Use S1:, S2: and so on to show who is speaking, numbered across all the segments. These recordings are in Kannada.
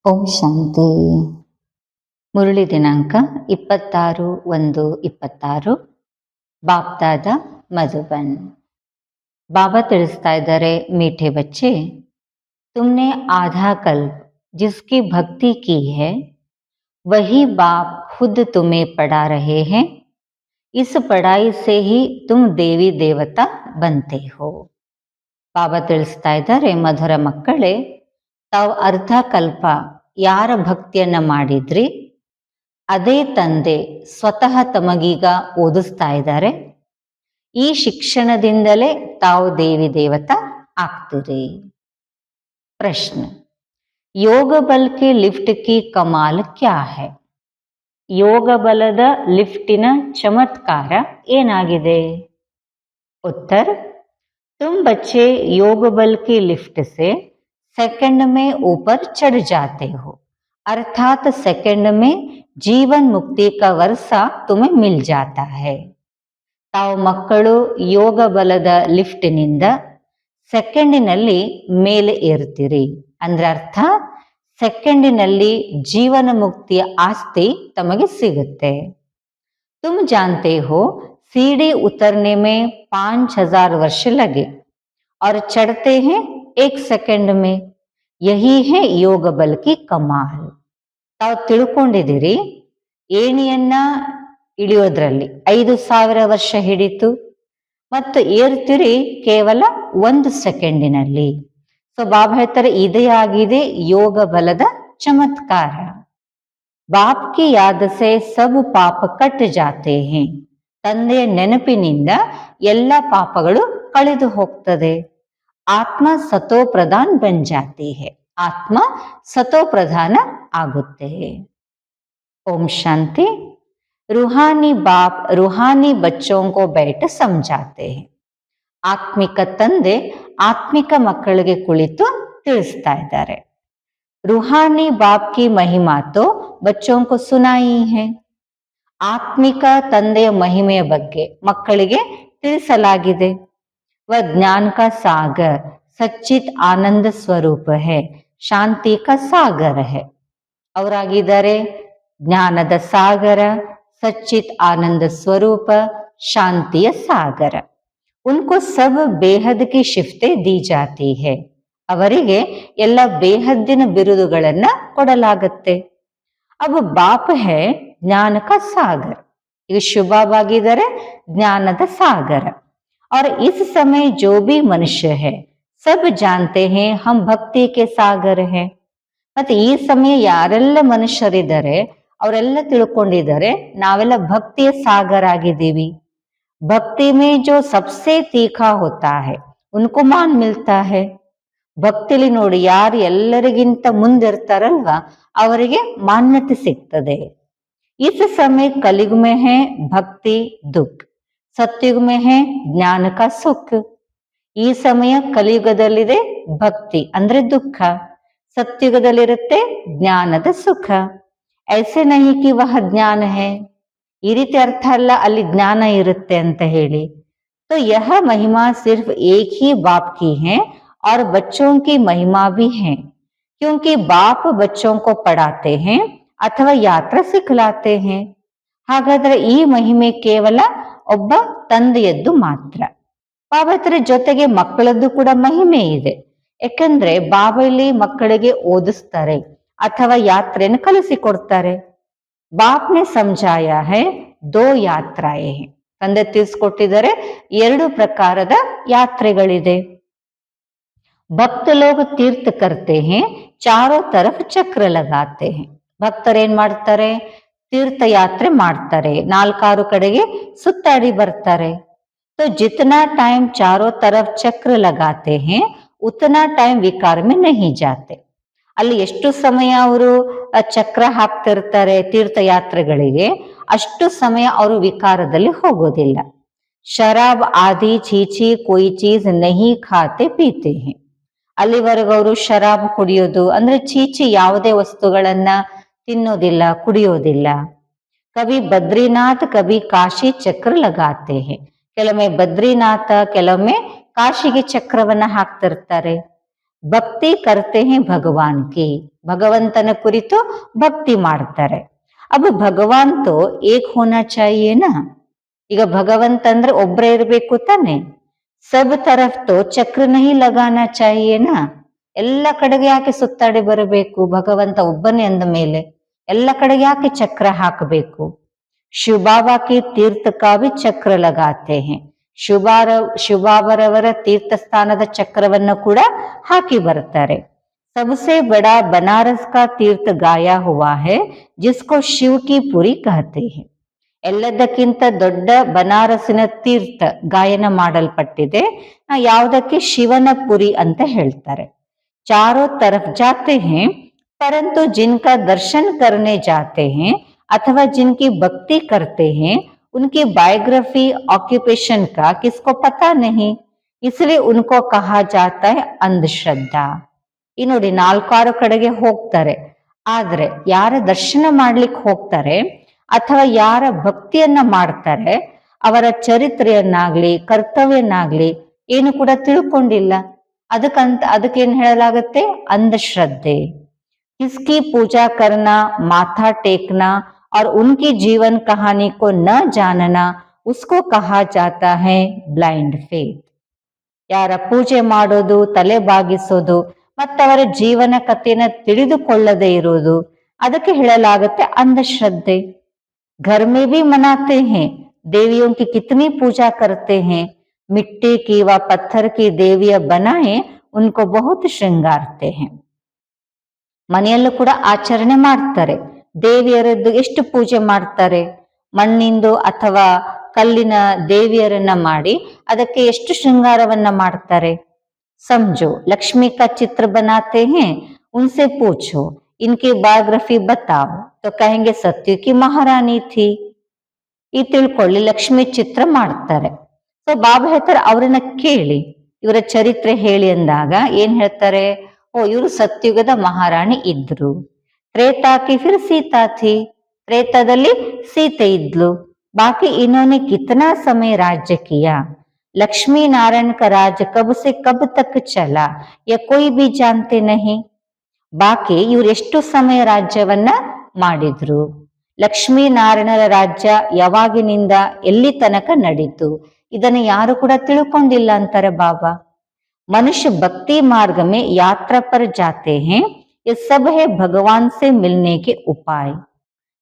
S1: ಓಂ ಶಾಂತಿ. ಮುರಳಿ ದಿನಾಂಕ 26/1/26. ಬಾಪ್ದಾದ ಮಧುಬನ್. ಬಾಬಾ ತಿಳಿಸ್ತಾ ಇದ್ದಾರೆ, मीठे बच्चे, तुमने आधा कल्प जिसकी भक्ति की है वही बाप खुद तुम्हें पढ़ा रहे हैं. इस पढ़ाई से ही तुम देवी देवता बनते हो. ಬಾಬಾ ತಿಳಿಸ್ತಾ ಇದ್ದಾರೆ, ಮಧುರ ಮಕ್ಕಳೇ, ತಾವು ಅರ್ಧ ಕಲ್ಪ ಯಾರ ಭಕ್ತಿಯನ್ನ ಮಾಡಿದ್ರಿ ಅದೇ ತಂದೆ ಸ್ವತಃ ತಮಗೀಗ ಓದಿಸ್ತಾ ಇದ್ದಾರೆ. ಈ ಶಿಕ್ಷಣದಿಂದಲೇ ತಾವು ದೇವಿ ದೇವತಾ ಆಗ್ತೀರಿ. ಪ್ರಶ್ನೆ, ಯೋಗ ಬಲ್ ಕೆ ಲಿಫ್ಟ್ ಕಿ ಕಮಾಲ್ ಕ್ಯಾ ಹೈ? ಯೋಗ ಬಲದ ಲಿಫ್ಟಿನ ಚಮತ್ಕಾರ ಏನಾಗಿದೆ? ಉತ್ತರ, तुम बच्चे योग बल की लिफ्ट से सेकंड में ऊपर चढ़ जाते हो, अर्थात सेकंड में जीवन मुक्ति का वर्षा तुम्हें मिल जाता है. ತಾವು ಮಕ್ಕಳು ಯೋಗ ಬಲದ ಲಿಫ್ಟಿನಿಂದ ಸೆಕೆಂಡಿನಲ್ಲಿ ಮೇಲೆ ಏರ್ತೀರಿ. ಅಂದ್ರೆ ಅರ್ಥ, ಸೆಕೆಂಡಿನಲ್ಲಿ ಜೀವನ ಮುಕ್ತಿಯ ಆಸ್ತಿ ತಮಗೆ ಸಿಗುತ್ತೆ. तुम जानते हो सीढ़ी उतरने में 5000 वर्ष लगे और चढ़ते हैं 1 सेकंड में. यही है योग बल की कमाल. ತಾವು ತಿಳ್ಕೊಂಡಿದ್ದೀರಿ, ಏಣಿಯನ್ನ ಇಳಿಯೋದ್ರಲ್ಲಿ 5000 ವರ್ಷ ಹಿಡಿತು ಮತ್ತು ಏರ್ತಿರಿ ಕೇವಲ 1 ಸೆಕೆಂಡಿನಲ್ಲಿ. ಸೊ ಬಾಬಾ ಹೇಳ್ತಾರೆ, ಇದೇ ಆಗಿದೆ ಯೋಗ ಬಲದ ಚಮತ್ಕಾರ. ಬಾಪ್ ಕಿ ಯಾದ ಸೆ ಸಬ್ ಪಾಪ ಕಟ್ ಜಾತೆ ಹೇ. ತಂದೆಯ ನೆನಪಿನಿಂದ ಎಲ್ಲ ಪಾಪಗಳು ಕಳೆದು ಹೋಗ್ತದೆ. ಆತ್ಮ ಸತೋ ಪ್ರಧಾನ್ ಬನ್ ಜಾತಿ ಹೇ. ಆತ್ಮ ಸತೋ ಪ್ರಧಾನ ಆಗುತ್ತೆ. ಓಂ ಶಾಂತಿ. ರೂಹಾನಿ ಬಾಪ್ ರೂಹಾನಿ ಬಚ್ಚೋಂ ಕೋ ಬೈಠ ಸಮಜಾತೆ ಹೇ. ಆತ್ಮಿಕ ತಂದೆ ಆತ್ಮಿಕ ಮಕ್ಕಳಿಗೆ ಕುಳಿತು ತಿಳಿಸ್ತಾ ಇದ್ದಾರೆ. रूहानी बाप की महिमा तो बच्चों को सुनाई है. ಆತ್ಮಿಕ ತಂದೆಯ ಮಹಿಮೆಯ ಬಗ್ಗೆ ಮಕ್ಕಳಿಗೆ ತಿಳಿಸಲಾಗಿದೆ. ವ ಜ್ಞಾನ ಕಾ ಸಾಗರ್ ಸಚ್ಚಿತ್ ಆನಂದ ಸ್ವರೂಪ ಹೇ, ಶಾಂತಿ ಕಾ ಸಾಗರ ಹೇ. ಅವರಾಗಿದ್ದಾರೆ ಜ್ಞಾನದ ಸಾಗರ, ಸಚ್ಚಿತ್ ಆನಂದ ಸ್ವರೂಪ, ಶಾಂತಿಯ ಸಾಗರ. ಉನ್ಕೋ ಸಬ್ ಬೇಹದ್ ಕಿ ಶಿಫ್ತೆ ದಿ ಜಾತಿ ಹೇ. ಅವರಿಗೆ ಎಲ್ಲ ಬೇಹದ್ದಿನ ಬಿರುದುಗಳನ್ನ ಕೊಡಲಾಗತ್ತೆ. ಅಬ್ ಬಾಪ್ ಹೇ ಜ್ಞಾನ ಕಾ ಸಾಗರ್. ಈಗ ಶುಭವಾಗಿದ್ದಾರೆ ಜ್ಞಾನದ ಸಾಗರ. और इस समय जो भी मनुष्य है सब जानते हैं हम भक्ति के सागर है. ಮತ್ತೆ ಈ ಸಮಯ ಯಾರೆಲ್ಲ ಮನುಷ್ಯರಿದ್ದಾರೆ ಅವರೆಲ್ಲ ತಿಳ್ಕೊಂಡಿದ್ದಾರೆ ನಾವೆಲ್ಲ ಭಕ್ತಿಯ ಸಾಗರ ಆಗಿದ್ದೀವಿ. ಭಕ್ತಿ ಮೇ ಜೋ ಸಬ್ಸೆ ತೀಖಾ ಹೋತಾ ಹೈ ಉನ್ಕೋ ಮಾನ್ ಮಿಲ್ತಾ ಹೈ. ಭಕ್ತಿಲಿ ನೋಡಿ ಯಾರು ಎಲ್ಲರಿಗಿಂತ ಮುಂದಿರ್ತಾರಲ್ವಾ ಅವರಿಗೆ ಮಾನ್ಯತೆ ಸಿಗ್ತದೆ. ಇಸ್ ಸಮಯ ಕಲಿಯುಗ ಮೇ ಹೈ ಭಕ್ತಿ ದುಃಖ, ಸತ್ಯುಗ ಮೇ ಹೈ ಜ್ಞಾನ ಕಾ ಸುಖ. ಈ ಸಮಯ ಕಲಿಯುಗದಲ್ಲಿದೆ ಭಕ್ತಿ ಅಂದ್ರೆ ದುಃಖ, ಸತ್ಯುಗದಲ್ಲಿರುತ್ತೆ ಜ್ಞಾನದ ಸುಖ. ಐಸೆ ನಹಿ ಕಿ ವಹ ಜ್ಞಾನ ಹೈ. ಈ ರೀತಿ ಅರ್ಥ ಅಲ್ಲ ಅಲ್ಲಿ ಜ್ಞಾನ ಇರುತ್ತೆ ಅಂತ ಹೇಳಿ. तो यह महिमा सिर्फ एक ही बाप की है और बच्चों की महिमा भी है, क्योंकि बाप बच्चों को पढ़ाते हैं अथवा यात्रा सिखलाते हैं. ಹಾಗಾದ್ರೆ ಈ ಮಹಿಮೆ ಕೇವಲ ಒಬ್ಬ ತಂದೆಯದ್ದು ಮಾತ್ರ. ಬಾಬಾ ಹತ್ರ ಜೊತೆಗೆ ಮಕ್ಕಳದ್ದು ಕೂಡ ಮಹಿಮೆ ಇದೆ. ಯಾಕಂದ್ರೆ ಬಾಬಾ ಇಲ್ಲಿ ಮಕ್ಕಳಿಗೆ ಓದಿಸ್ತಾರೆ ಅಥವಾ ಯಾತ್ರೆಯನ್ನು ಕಲಿಸಿಕೊಡ್ತಾರೆ. ಬಾಪ್ನೆ ಸಮಜಾಯ ಹೈ ದೋ ಯಾತ್ರಾಯೇ ಹೈ. ತಂದೆ ತಿಳಿಸ್ಕೊಟ್ಟಿದ್ದಾರೆ 2 ಪ್ರಕಾರದ ಯಾತ್ರೆಗಳಿದೆ. ಭಕ್ತ ಲೋಗ ತೀರ್ಥ ಕರ್ತೆ ಹೇ, ಚಾರೋ ತರಫ್ ಚಕ್ರ ಲಗಾತೆ ಹೇ. ಭಕ್ತರೇನ್ ಮಾಡ್ತಾರೆ? ತೀರ್ಥಯಾತ್ರೆ ಮಾಡ್ತಾರೆ, 4 ಕಡೆಗೆ ಸುತ್ತಾಡಿ ಬರ್ತಾರೆ. तो जितना टाइम चारों तरफ चक्र लगाते हैं उतना टाइम विकार में नहीं जाते. ಅಲ್ಲಿ ಎಷ್ಟು ಸಮಯ ಅವರು ಚಕ್ರ ಹಾಕ್ತಿರ್ತಾರೆ ತೀರ್ಥಯಾತ್ರೆಗಳಿಗೆ, ಅಷ್ಟು ಸಮಯ ಅವರು ವಿಕಾರದಲ್ಲಿ ಹೋಗೋದಿಲ್ಲ. ಶರಾಬ್ ಆದಿ ಚೀಚಿ ಕೊಯ್ ಚೀಸ್ ನಹಿ ಖಾತೆ ಪೀತೆ ಹೇ. ಅಲ್ಲಿವರೆಗೂ ಅವರು ಶರಾಬ್ ಕುಡಿಯೋದು ಅಂದ್ರೆ ಚೀಚಿ ಯಾವುದೇ ವಸ್ತುಗಳನ್ನ ತಿನ್ನೋದಿಲ್ಲ, ಕುಡಿಯೋದಿಲ್ಲ. ಕವಿ ಬದ್ರಿನಾಥ್ ಕವಿ ಕಾಶಿ ಚಕ್ರ ಲಗಾತೆ ಹೇ. ಕೆಲವೊಮ್ಮೆ ಬದ್ರಿನಾಥ, ಕೆಲವೊಮ್ಮೆ ಕಾಶಿಗೆ ಚಕ್ರವನ್ನ ಹಾಕ್ತಿರ್ತಾರೆ. ಭಕ್ತಿ ಕರ್ತೆ ಹೇ ಭಗವಾನ್ ಕಿ, ಭಗವಂತನ ಕುರಿತು ಭಕ್ತಿ ಮಾಡ್ತಾರೆ. अब भगवान तो एक होना चाहिए ना. ಈಗ ಭಗವಂತ ಅಂದ್ರೆ ಒಬ್ಬರೇ ಇರಬೇಕು ತಾನೆ. ಸಬ್ ತರಫ್ ತೋ ಚಕ್ರ ನಹಿ ಲಗಾನಾ ಚಾಹಿಯೇನಾ. ಎಲ್ಲ ಕಡೆಗೆ ಯಾಕೆ ಸುತ್ತಾಡಿ ಬರಬೇಕು, ಭಗವಂತ ಒಬ್ಬನೇ ಅಂದ ಮೇಲೆ ಎಲ್ಲ ಕಡೆಗೆ ಯಾಕೆ ಚಕ್ರ ಹಾಕಬೇಕು. ಶಿವಬಾಬಾ ಕಿ ತೀರ್ಥ ಕಾ ಭಿ ಚಕ್ರ ಲಗಾತೆ ಹೇ, ಶಿವಬಾಬರವರ ತೀರ್ಥ ಸ್ಥಾನದ ಚಕ್ರವನ್ನು ಕೂಡ ಹಾಕಿ ಬರ್ತಾರೆ. सबसे बड़ा बनारस का तीर्थ गाया हुआ है जिसको शिव की पुरी कहते हैं. ಎಲ್ಲದಕ್ಕಿಂತ ದೊಡ್ಡ ಬನಾರಸಿನ ತೀರ್ಥ ಗಾಯನ ಮಾಡಲ್ಪಟ್ಟಿದೆ, ಯಾವುದಕ್ಕೆ ಶಿವನ ಪುರಿ ಅಂತ ಹೇಳ್ತಾರೆ. ಚಾರೋ तरफ जाते हैं परंतु जिनका दर्शन करने जाते हैं अथवा जिनकी भक्ति करते हैं उनकी बायोग्राफी ऑक्यूपेशन का किसको पता नहीं, इसलिए उनको कहा जाता है अंधश्रद्धा. ಈ ನೋಡಿ, 4-6 ಕಡೆಗೆ ಹೋಗ್ತಾರೆ, ಆದ್ರೆ ಯಾರ ದರ್ಶನ ಮಾಡ್ಲಿಕ್ಕೆ ಹೋಗ್ತಾರೆ ಅಥವಾ ಯಾರ ಭಕ್ತಿಯನ್ನ ಮಾಡ್ತಾರೆ ಅವರ ಚರಿತ್ರೆಯನ್ನಾಗ್ಲಿ ಕರ್ತವ್ಯನ್ನಾಗ್ಲಿ ಏನು ಕೂಡ ತಿಳ್ಕೊಂಡಿಲ್ಲ. ಅದಕ್ಕೇನ್ ಹೇಳಲಾಗತ್ತೆ, अंधश्रद्धे. किसकी पूजा करना, माथा टेकना और उनकी जीवन कहानी को न जानना उसको कहा जाता है ब्लाइंड फेथ. ಯಾರ ಪೂಜೆ ಮಾಡೋದು, ತಲೆ ಬಾಗಿಸೋದು ಮತ್ತವರ ಜೀವನ ಕಥೆಯನ್ನು ತಿಳಿದುಕೊಳ್ಳದೆ ಇರುವುದು ಅದಕ್ಕೆ ಹೇಳಲಾಗುತ್ತೆ अंधश्रद्धे. घर में भी मनाते हैं, देवियों की कितनी पूजा करते हैं, मिट्टी की व पत्थर की देवियां बनाए उनको बहुत श्रृंगारते हैं. ಮನೆಯಲ್ಲೂ ಕೂಡ ಆಚರಣೆ ಮಾಡ್ತಾರೆ, ದೇವಿಯರದ್ದು ಎಷ್ಟು ಪೂಜೆ ಮಾಡ್ತಾರೆ, ಮಣ್ಣಿಂದು ಅಥವಾ ಕಲ್ಲಿನ ದೇವಿಯರನ್ನ ಮಾಡಿ ಅದಕ್ಕೆ ಎಷ್ಟು ಶೃಂಗಾರವನ್ನ ಮಾಡ್ತಾರೆ. समझो, लक्ष्मी का चित्र बनाते हैं, उनसे पूछो इनकी बायोग्राफी बताओ तो कहेंगे सत्य की महारानी थी. ಈ ತಿಳ್ಕೊಳ್ಳಿ, ಲಕ್ಷ್ಮಿ ಚಿತ್ರ ಮಾಡ್ತಾರೆ. ಸೊ ಬಾಬಾ ಹೇಳ್ತಾರೆ ಅವ್ರನ್ನ ಕೇಳಿ, ಇವರ ಚರಿತ್ರೆ ಹೇಳಿ ಅಂದಾಗ ಏನ್ ಹೇಳ್ತಾರೆ, ಓ ಇವರು ಸತ್ಯುಗದ ಮಹಾರಾಣಿ ಇದ್ರು. ತ್ರೇತಾಕಿ ಫಿರ್ ಸೀತಾ ಥಿ, ತ್ರೇತಾದಲ್ಲಿ ಸೀತೆ ಇದ್ಲು. ಬಾಕಿ इन्होंने कितना समय राज्य किया, लक्ष्मी नारायण का राज्य कब से कब तक चला या कोई भी जानते नहीं. ಬಾಕಿ ಇವ್ರು ಎಷ್ಟು ಸಮಯ ರಾಜ್ಯವನ್ನ ಮಾಡಿದ್ರು, ಲಕ್ಷ್ಮೀ ನಾರಾಯಣರ ರಾಜ್ಯ ಯಾವಾಗಿನಿಂದ ಎಲ್ಲಿ ತನಕ ನಡೀತು, ಇದನ್ನ ಯಾರು ಕೂಡ ತಿಳ್ಕೊಂಡಿಲ್ಲ ಅಂತಾರೆ ಬಾಬಾ. मनुष्य भक्ति मार्ग में यात्रा पर जाते हैं, ये सब है भगवान से मिलने के उपाय.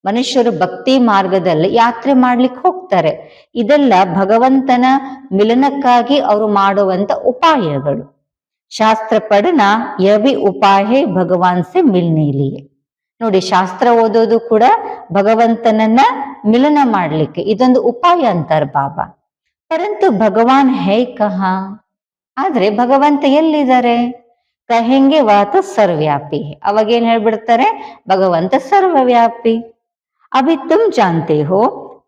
S1: ಮನುಷ್ಯರು ಭಕ್ತಿ ಮಾರ್ಗದಲ್ಲಿ ಯಾತ್ರೆ ಮಾಡ್ಲಿಕ್ಕೆ ಹೋಗ್ತಾರೆ, ಇದೆಲ್ಲ ಭಗವಂತನ ಮಿಲನಕ್ಕಾಗಿ ಅವರು ಮಾಡುವಂತ ಉಪಾಯಗಳು. ಶಾಸ್ತ್ರ ಪಠನ ಯಹ ಭಿ ಉಪಾಯ ಹೈ ಭಗವಾನ್ ಸೆ ಮಿಲ್ನೆ ಲಿಯೆ. ನೋಡಿ, ಶಾಸ್ತ್ರ ಓದೋದು ಕೂಡ ಭಗವಂತನನ್ನ ಮಿಲನ ಮಾಡ್ಲಿಕ್ಕೆ ಇದೊಂದು ಉಪಾಯ ಅಂತಾರೆ ಬಾಬಾ. ಪರಂತು ಭಗವಾನ್ ಹೈ ಕಹಾ, ಆದ್ರೆ ಭಗವಂತ ಎಲ್ಲಿದ್ದಾರೆ, ಕಹೆಂಗೆ ವಾತ ಸರ್ವ್ಯಾಪಿ. ಅವಾಗೇನ್ ಹೇಳ್ಬಿಡ್ತಾರೆ, ಭಗವಂತ ಸರ್ವವ್ಯಾಪಿ. अभी तुम जानते हो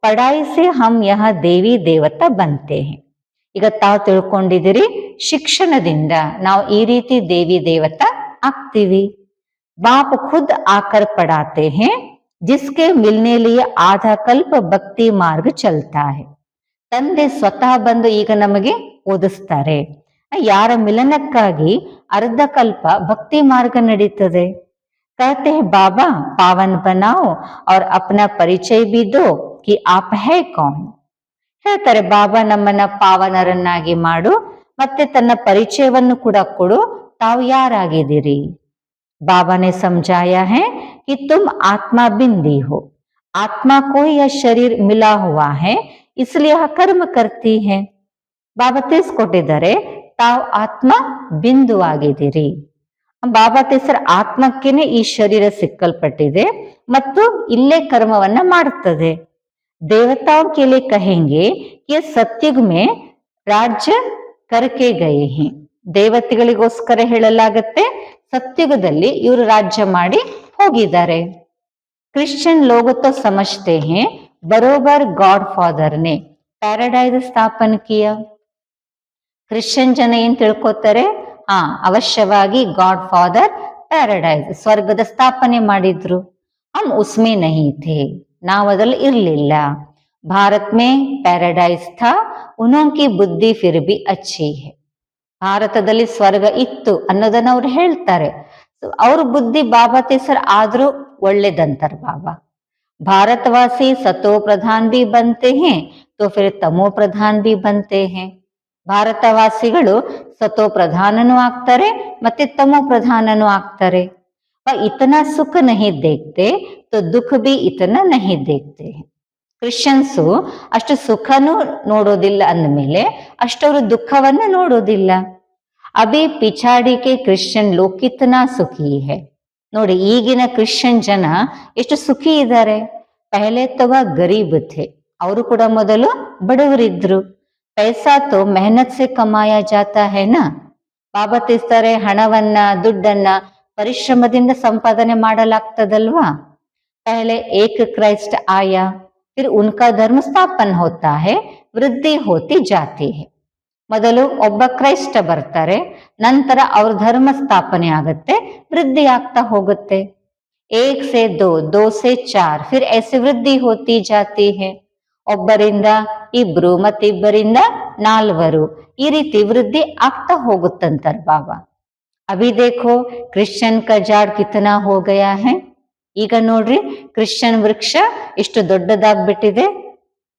S1: पढ़ाई से हम यहाँ देवी देवता बनते हैं. ಈಗ ತಾವು ತಿಳ್ಕೊಂಡಿದ್ದೀರಿ, ಶಿಕ್ಷಣದಿಂದ ನಾವು ಈ ರೀತಿ ದೇವಿ ದೇವತಾ ಆಗ್ತೀವಿ. बाप खुद आकर पढ़ाते हैं, जिसके मिलने लिए आधा कल्प भक्ति मार्ग चलता है. ತಂದೆ ಸ್ವತಃ ಬಂದು ಈಗ ನಮಗೆ ಓದಿಸ್ತಾರೆ, ಯಾರ ಮಿಲನಕ್ಕಾಗಿ ಅರ್ಧ ಕಲ್ಪ ಭಕ್ತಿ ಮಾರ್ಗ ನಡೀತದೆ. कहते हैं बाबा पावन बनाओ और अपना परिचय भी दो कि आप है कौन. ಹೇಳ್ತಾರೆ ಬಾಬಾ ನಮ್ಮನ್ನ ಪಾವನರನ್ನಾಗಿ ಮಾಡು ಮತ್ತೆ ತನ್ನ ಪರಿಚಯವನ್ನು ಕೂಡ ಕೊಡು, ತಾವು ಯಾರಾಗಿದ್ದೀರಿ. बाबा ने समझाया है कि तुम आत्मा बिंदी हो, आत्मा को यह शरीर मिला हुआ है इसलिए यह कर्म करती है. ಬಾಬಾ ತಿಳಿಸ್ಕೊಟ್ಟಿದ್ದಾರೆ, ತಾವು ಆತ್ಮ ಬಿಂದು ಆಗಿದ್ದೀರಿ. ಬಾಬಾ ಹೆಸರು ಆತ್ಮಕ್ಕೇನೆ ಈ ಶರೀರ ಸಿಕ್ಕಲ್ಪಟ್ಟಿದೆ ಮತ್ತು ಇಲ್ಲೇ ಕರ್ಮವನ್ನ ಮಾಡುತ್ತದೆ. ದೇವತಾओं के लिए कहेंगे कि सत्युग में राज्य करके गए हैं. ದೇವತೆಗಳಿಗೋಸ್ಕರ ಹೇಳಲಾಗತ್ತೆ, ಸತ್ಯುಗದಲ್ಲಿ ಇವರು ರಾಜ್ಯ ಮಾಡಿ ಹೋಗಿದ್ದಾರೆ. क्रिश्चियन लोग तो समझते हैं बरोबर गॉड फादर ने पैराडाइज स्थापन किया. ಕ್ರಿಶ್ಚಿಯನ್ ಜನ ಏನ್ ತಿಳ್ಕೊತಾರೆ, ಅವಶ್ಯವಾಗಿ ಗಾಡ್ ಫಾದರ್ ಪ್ಯಾರಡೈಸ್ ಸ್ವರ್ಗದ ಸ್ಥಾಪನೆ ಮಾಡಿದ್ರು. ಹಮ್ ಉಸ್ಮೆ ನಹಿ ಥೇ, ನಾವು ಅದ್ರಲ್ಲಿ ಇರ್ಲಿಲ್ಲ. ಭಾರತ್ ಮೇ ಪ್ಯಾರಡೈಸ್ ಥಾ, ಉನ್ಹೋಂ ಕಿ ಬುದ್ಧಿ ಫಿರ್ ಭಿ ಅಚ್ಚಿ ಹೈ. ಭಾರತದಲ್ಲಿ ಸ್ವರ್ಗ ಇತ್ತು ಅನ್ನೋದನ್ನ ಅವ್ರು ಹೇಳ್ತಾರೆ. ಅವ್ರ ಬುದ್ಧಿ ಬಾಬಾ ತೆಸರ್ ಆದ್ರೂ ಒಳ್ಳೇದಂತಾರ ಬಾಬಾ. भारतवासी सतो प्रधान भी बनते हैं तो फिर तमो प्रधान भी बनते हैं. ಭಾರತವಾಸಿಗಳು ಸತೋ ಪ್ರಧಾನನೂ ಆಗ್ತಾರೆ ಮತ್ತೆ ತಮೋ ಪ್ರಧಾನನೂ ಆಗ್ತಾರೆ. ಇತನಾ ಸುಖ ನಹಿ ದೇಖ್ತೆ ತೋ ದುಃಖ ಬಿ ಇತನಾ ನಹಿ ದೇಖ್ತೆ. ಕ್ರಿಶ್ಚಿಯನ್ಸು ಅಷ್ಟು ಸುಖನೂ ನೋಡೋದಿಲ್ಲ ಅಂದಮೇಲೆ ಅಷ್ಟವರು ದುಃಖವನ್ನ ನೋಡೋದಿಲ್ಲ. ಅಭಿ ಪಿಛಾಡಿಕೆ ಕ್ರಿಶ್ಚಿಯನ್ ಲೋಕ್ ಕಿತನಾ ಸುಖಿ ಹೈ. ನೋಡಿ ಈಗಿನ ಕ್ರಿಶ್ಚಿಯನ್ ಜನ ಎಷ್ಟು ಸುಖಿ ಇದ್ದಾರೆ. ಪಹಲೆ ತವ ಗರೀಬ್ ಥೆ, ಅವರು ಕೂಡ ಮೊದಲು ಬಡವರಿದ್ರು. ಪೈಸಾ ತೋ ಮೆಹನತ್ ಸೆ ಕಮಾಯ ಜಾತಾ ಹೈ ನಾ. ಬಾಬಾ ತಿಳಿಸ್ತಾರೆ, ಹಣವನ್ನ ದುಡ್ಡನ್ನ ಪರಿಶ್ರಮದಿಂದ ಸಂಪಾದನೆ ಮಾಡಲಾಗ್ತದಲ್ವಾ. ಪಹಲೆ ಏಕ್ ಕ್ರೈಸ್ಟ್ ಆಯಾ, ಫಿರ್ ಉನ್ಕಾ ಧರ್ಮ ಸ್ಥಾಪನ್ ಹೋತಾ ಹೈ, ವೃದ್ಧಿ ಹೋತಿ ಜಾತಿ ಹೈ. ಮೊದಲು ಒಬ್ಬ ಕ್ರೈಸ್ತ ಬರ್ತಾರೆ, ನಂತರ ಅವ್ರ ಧರ್ಮ ಸ್ಥಾಪನೆ ಆಗುತ್ತೆ, ವೃದ್ಧಿ ಆಗ್ತಾ ಹೋಗುತ್ತೆ. ಏಕ್ ಸೆ ದೋ, ದೋ ಸೆ ಚಾರ್, ಫಿರ್ ಐಸೆ ವೃದ್ಧಿ ಹೋತಿ ಜಾತಿ ಹೈ. ಒಬ್ಬರಿಂದ ಇಬ್ರು ಮತ್ತಿಬ್ಬರಿಂದ ನಾಲ್ವರು, ಈ ರೀತಿ ವೃದ್ಧಿ ಆಗ್ತಾ ಹೋಗುತ್ತಂತಾರ ಬಾಬಾ. ಅಭಿ ದೇಖೋ ಕ್ರಿಶ್ಚಿಯನ್ ಕ ಜಾಡ್ ಕಿತನಾ ಹೋ ಗಯಾ ಹೈ. ಈಗ ನೋಡ್ರಿ ಕ್ರಿಶ್ಚಿಯನ್ ವೃಕ್ಷ ಎಷ್ಟು ದೊಡ್ಡದಾಗ್ಬಿಟ್ಟಿದೆ.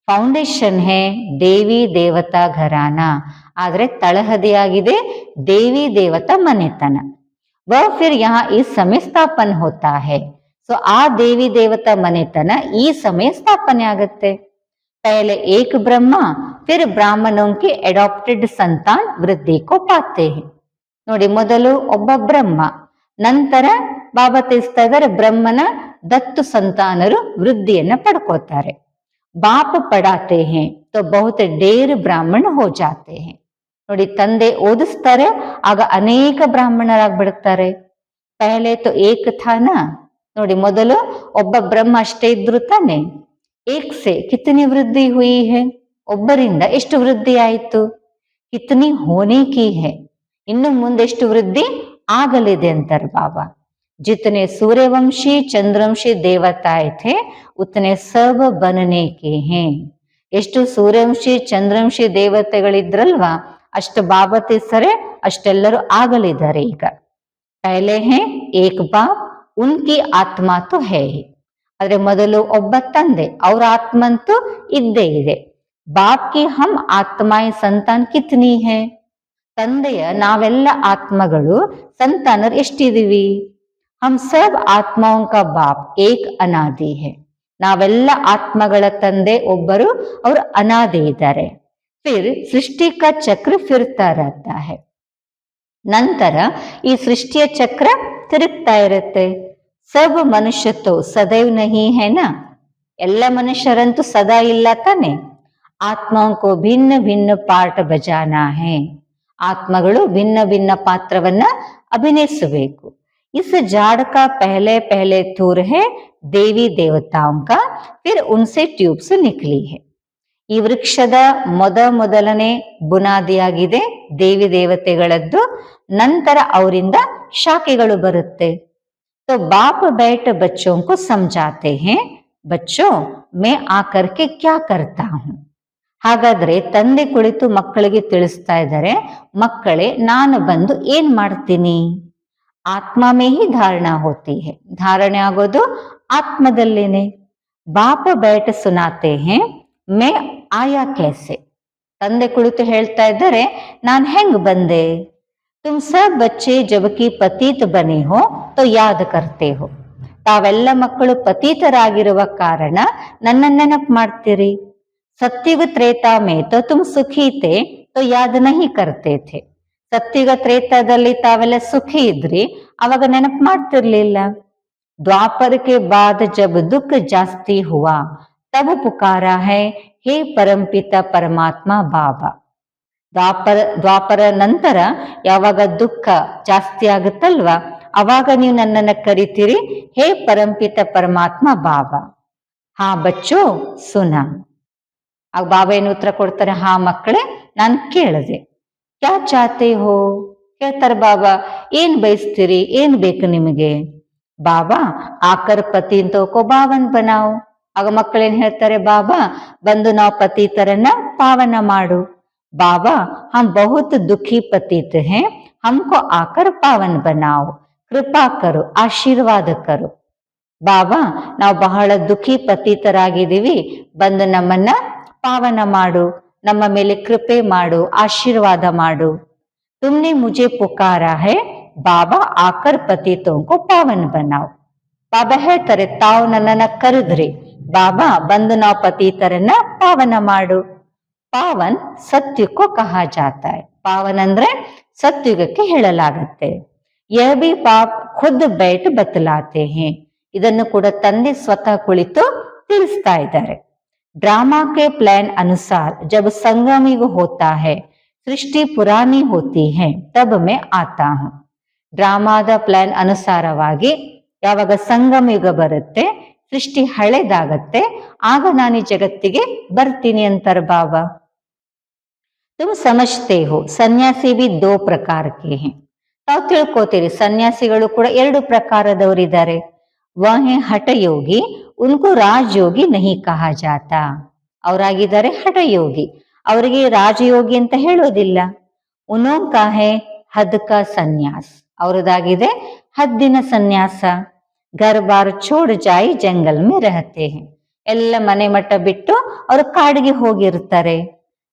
S1: ಫೌಂಡೇಶನ್ ಹೇ ದೇವಿ ದೇವತಾ ಘರಾನ, ಆದ್ರೆ ತಳಹದಿಯಾಗಿದೆ ದೇವಿ ದೇವತಾ ಮನೆತನ. वह फिर यहाँ इस समय ಸ್ಥಾಪನ ಹೋತಾ ಹೈ. ಸೊ ಆ ದೇವಿ ದೇವತಾ ಮನೆತನ ಈ ಸಮಯ ಸ್ಥಾಪನೆ ಆಗುತ್ತೆ. पहले एक ब्रह्मा फिर ब्राह्मणों के एडॉप्टेड संतान वृद्धि को पाते हैं. ನೋಡಿ ಮೊದಲು ಒಬ್ಬ ಬ್ರಹ್ಮ, ನಂತರ ಬಾಬಾ ತಿಳಿಸ್ತಾ ಇದ್ದಾರೆ ಬ್ರಹ್ಮನ ದತ್ತು ಸಂತಾನರು ವೃದ್ಧಿಯನ್ನ ಪಡ್ಕೋತಾರೆ. ಬಾಪ್ ಪಡಾತೆ ಹೇ ತೋ ಬಹುತ್ ಡೇರ್ ಬ್ರಾಹ್ಮಣ ಹೋ ಜಾತೆ ಹೇ. ನೋಡಿ ತಂದೆ ಓದಿಸ್ತಾರೆ, ಆಗ ಅನೇಕ ಬ್ರಾಹ್ಮಣರಾಗ್ಬಿಡ್ತಾರೆ. ಪಹಲೆ ತೋ ಏಕ್ ಥಾನ, ನೋಡಿ ಮೊದಲು ಒಬ್ಬ ಬ್ರಹ್ಮ ಅಷ್ಟೇ ಇದ್ರು ತಾನೆ. ಏಕ್ ಸೆ ಕಿತನಿ ವೃದ್ಧಿ ಹುಯಿ ಹೈ, ಒಬ್ಬರಿಂದ ಎಷ್ಟು ವೃದ್ಧಿ ಆಯಿತು. ಕಿತನಿ ಹೋನೆ ಕಿ ಹೈ, ಇನ್ನು ಮುಂದೆಷ್ಟು ವೃದ್ಧಿ ಆಗಲಿದೆ ಅಂತಾರೆ ಬಾಬಾ. ಜಿತನೆ ಸೂರ್ಯವಂಶಿ ಚಂದ್ರವಂಶಿ ದೇವತಾಯ್ ಥೆ ಉತನೆ ಸಬ ಬನನೆ ಕೆ ಹೇ. ಎಷ್ಟು ಸೂರ್ಯವಂಶಿ ಚಂದ್ರವಂಶಿ ದೇವತೆಗಳಿದ್ರಲ್ವಾ, ಅಷ್ಟು ಬಾಬಾ ತಿಳಿಸ್ತಾರೆ ಅಷ್ಟೆಲ್ಲರೂ ಆಗಲಿದ್ದಾರೆ ಈಗ. ಪಹಲೆ ಹೇ ಏಕ್ ಬಾಪ್ ಉನ್ಕಿ ಆತ್ಮ ತೋ ಹೇ. ಆದ್ರೆ ಮೊದಲು ಒಬ್ಬ ತಂದೆ, ಅವ್ರ ಆತ್ಮಂತೂ ಇದ್ದೇ ಇದೆ. ಬಾಪ್ ಕಿ ಹಮ್ ಆತ್ಮಾಯ ಸಂತಾನ್ ಕಿತ್ನಿ ಹೇ. ತಂದೆಯ ನಾವೆಲ್ಲ ಆತ್ಮಗಳು ಸಂತಾನರು ಎಷ್ಟಿದೀವಿ. ಹಮ್ ಸಬ್ ಆತ್ಮಾओं का ಬಾಪ್ ಏಕ್ ಅನಾದಿ ಹೇ. ನಾವೆಲ್ಲ ಆತ್ಮಗಳ ತಂದೆ ಒಬ್ಬರು, ಅವರು ಅನಾದಿ ಇದ್ದಾರೆ. ಫಿರ್ ಸೃಷ್ಟಿ ಕಾ ಚಕ್ರ ಫಿರ್ತಾ रहता है. ನಂತರ ಈ ಸೃಷ್ಟಿಯ ಚಕ್ರ ತಿರುಗ್ತಾ ಇರುತ್ತೆ. ಸಬ್ ಮನುಷ್ಯ ತೋ ಸದೈವ್ ನಹಿ ಹೈ ನಾ. ಎಲ್ಲ ಮನುಷ್ಯರಂತೂ ಸದಾ ಇಲ್ಲ ತಾನೆ. ಆತ್ಮಾओं को ಭಿನ್ನ ಭಿನ್ನ ಪಾರ್ಟ್ ಬಜಾನಾ ಹೈ. ಆತ್ಮಗಳು ಭಿನ್ನ ಭಿನ್ನ ಪಾತ್ರವನ್ನ ಅಭಿನಯಿಸಬೇಕು. इस झाड़ का पहले पहले थूर है देवी देवताओं का, फिर उनसे ट्यूब्स निकली है. ಈ ವೃಕ್ಷದ ಮೊದಲನೇ ಬುನಾದಿಯಾಗಿದೆ ದೇವಿ ದೇವತೆಗಳದ್ದು, ನಂತರ ಅವರಿಂದ ಶಾಖೆಗಳು ಬರುತ್ತೆ. तो बाप बैठ बच्चों को समझाते हैं, बच्चों मैं आकर के क्या करता हूँ. ಹಾಗಾದ್ರೆ ತಂದೆ ಕುಳಿತು ಮಕ್ಕಳಿಗೆ ತಿಳಿಸ್ತಾ ಇದ್ದಾರೆ, ಮಕ್ಕಳೇ ನಾನು ಬಂದು ಏನ್ ಮಾಡ್ತೀನಿ. ಆತ್ಮ ಮೇ ಹಿ ಧಾರಣಾ ಹೋತಿ ಹೈ, ಧಾರಣೆ ಆಗೋದು ಆತ್ಮದಲ್ಲೇನೆ. ಬಾಪ ಬೇಟ ಸುನಾತೆ ಹೇ ಮೇ ಆಯಾ कैसे. ತಂದೆ ಕುಳಿತು ಹೇಳ್ತಾ ಇದ್ದಾರೆ ನಾನ್ ಹೆಂಗ್ ಬಂದೆ. ತುಮ್ ಸಬ್ ಬಚ್ಚೆ ಜಬಕಿ ಪತೀತ್ ಬನೆ ಹೋ ತೋ ಯಾದ್ ಕರ್ತೆ ಹೋ. ತಾವೆಲ್ಲ ಮಕ್ಕಳು ಪತೀತರಾಗಿರುವ ಕಾರಣ ನನ್ನ ನೆನಪು ಮಾಡ್ತೀರಿ. ಸತ್ಯುಗ ತ್ರೇತಾ ಮೇ ತೋ ತುಮ್ ಸುಖಿ ಥೆ ತೋ ಯಾದ್ ನಹಿ ಕರ್ತೆ ಥೆ. ಸತ್ಯುಗ ತ್ರೇತಾದಲ್ಲಿ ತಾವೆಲ್ಲ ಸುಖಿ ಇದ್ರಿ, ಅವಾಗ ನೆನಪು ಮಾಡ್ತಿರ್ಲಿಲ್ಲ. ದ್ವಾಪರ ಕೆ ಬಾದ್ ಜಬ್ ದುಃಖ ಜಾಸ್ತಿ ಹುವಾ ತಬ ಪುಕಾರಾ ಹೈ ಹೇ ಪರಂಪಿತ ಪರಮಾತ್ಮ ಬಾಬಾ. ದ್ವಾಪರ ನಂತರ ಯಾವಾಗ ದುಃಖ ಜಾಸ್ತಿ ಆಗುತ್ತಲ್ವಾ, ಅವಾಗ ನೀವು ನನ್ನನ್ನ ಕರಿತೀರಿ ಹೇ ಪರಂಪಿತ ಪರಮಾತ್ಮ ಬಾಬಾ. ಹಾ ಬಚ್ಚೋ ಸುನ. ಆಗ ಬಾಬಾ ಏನು ಉತ್ತರ ಕೊಡ್ತಾರೆ, ಹಾ ಮಕ್ಕಳೇ ನಾನು ಕೇಳದೆ. ಕ್ಯಾ ಚಾತೆ ಹೋ, ಕೇಳ್ತಾರೆ ಬಾಬಾ ಏನ್ ಬಯಸ್ತೀರಿ, ಏನ್ ಬೇಕು ನಿಮಗೆ. ಬಾಬಾ ಆಕರ್ ಪತಿಂತೋ ಕೋ ಪಾವನ್ ಬನಾವ್. ಆಗ ಮಕ್ಕಳೇನ್ ಹೇಳ್ತಾರೆ, ಬಾಬಾ ಬಂದು ನಾವು ಪತಿತರನ್ನ ಪಾವನ ಮಾಡು. बाबा हम बहुत दुखी पतित हैं, हमको आकर पावन बनाओ, कृपा करो, ಆಶೀರ್ವಾದ करो. ಬಾಬಾ ನಾವು ಬಹಳ ದುಃಖಿ ಪತಿತರಾಗಿದ್ದೀವಿ, ಬಂದು ನಮ್ಮನ್ನ ಪಾವನ ಮಾಡು, ನಮ್ಮ ಮೇಲೆ ಕೃಪೆ ಮಾಡು, ಆಶೀರ್ವಾದ ಮಾಡು. ತುಮ್ನೆ ಮುझे पुकारा है, ಬಾಬಾ ಆಕರ್ ಪತಿತೋं को ಪಾವನ बनाओ. ಬಾಬಾ ಹೇಳ್ತಾರೆ, ತಾವು ನನ್ನನ್ನ ಕರೆದ್ರಿ, ಬಾಬಾ ಬಂದು ನಾವು ಪತಿತರನ್ನ ಪಾವನ ಮಾಡು. ಪಾವನ್ ಸತ್ಯಕ್ಕೂ ಕಹಾ ಜಾತಾ ಹೈ. ಪಾವನ್ ಅಂದ್ರೆ ಸತ್ಯುಗಕ್ಕೆ ಹೇಳಲಾಗತ್ತೆ. ಯಹ ಭಿ ಬಾಪ್ ಖುದ್ ಬೈಠ್ ಬತಲಾತೆ ಹೇ. ಇದನ್ನು ಕೂಡ ತಂದೆ ಸ್ವತಃ ಕುಳಿತು ತಿಳಿಸ್ತಾ ಇದ್ದಾರೆ. ड्रामा के प्लान अनुसार जब संगम युग होता है, सृष्टि पुरानी होती है, तब मैं आता हूं. ಡ್ರಾಮಾದ ಪ್ಲಾನ್ ಅನುಸಾರವಾಗಿ ಯಾವಾಗ ಸಂಗಮ ಯುಗ ಬರುತ್ತೆ, ಸೃಷ್ಟಿ ಹಳೆದಾಗತ್ತೆ, ಆಗ ನಾನು ಈ ಜಗತ್ತಿಗೆ ಬರ್ತೀನಿ ಅಂತಾರೆ ಬಾಬಾ. तुम समझते हो ಸನ್ಯಾಸಿ भी दो प्रकार के हैं. ತಾವು ತಿಳ್ಕೋತೀರಿ ಸನ್ಯಾಸಿಗಳು ಕೂಡ ಎರಡು ಪ್ರಕಾರದವರಿದ್ದಾರೆ. वह है ಹಠಯೋಗಿ, उनको ರಾಜಯೋಗಿ नहीं कहा जाता. ಅವರಾಗಿದ್ದಾರೆ ಹಠಯೋಗಿ, ಅವರಿಗೆ ರಾಜಯೋಗಿ ಅಂತ ಹೇಳೋದಿಲ್ಲ. ಉನೋಂಕಾ ಹೇ ಹದ್ ಕಾ ಸನ್ಯಾಸ್, ಅವರದಾಗಿದೆ ಹದ್ದಿನ ಸನ್ಯಾಸ. घर बार छोड़ जाई जंगल में रहते हैं. ಎಲ್ಲ ಮನೆ ಮಠ ಬಿಟ್ಟು ಅವರು ಕಾಡಿಗೆ ಹೋಗಿರ್ತಾರೆ.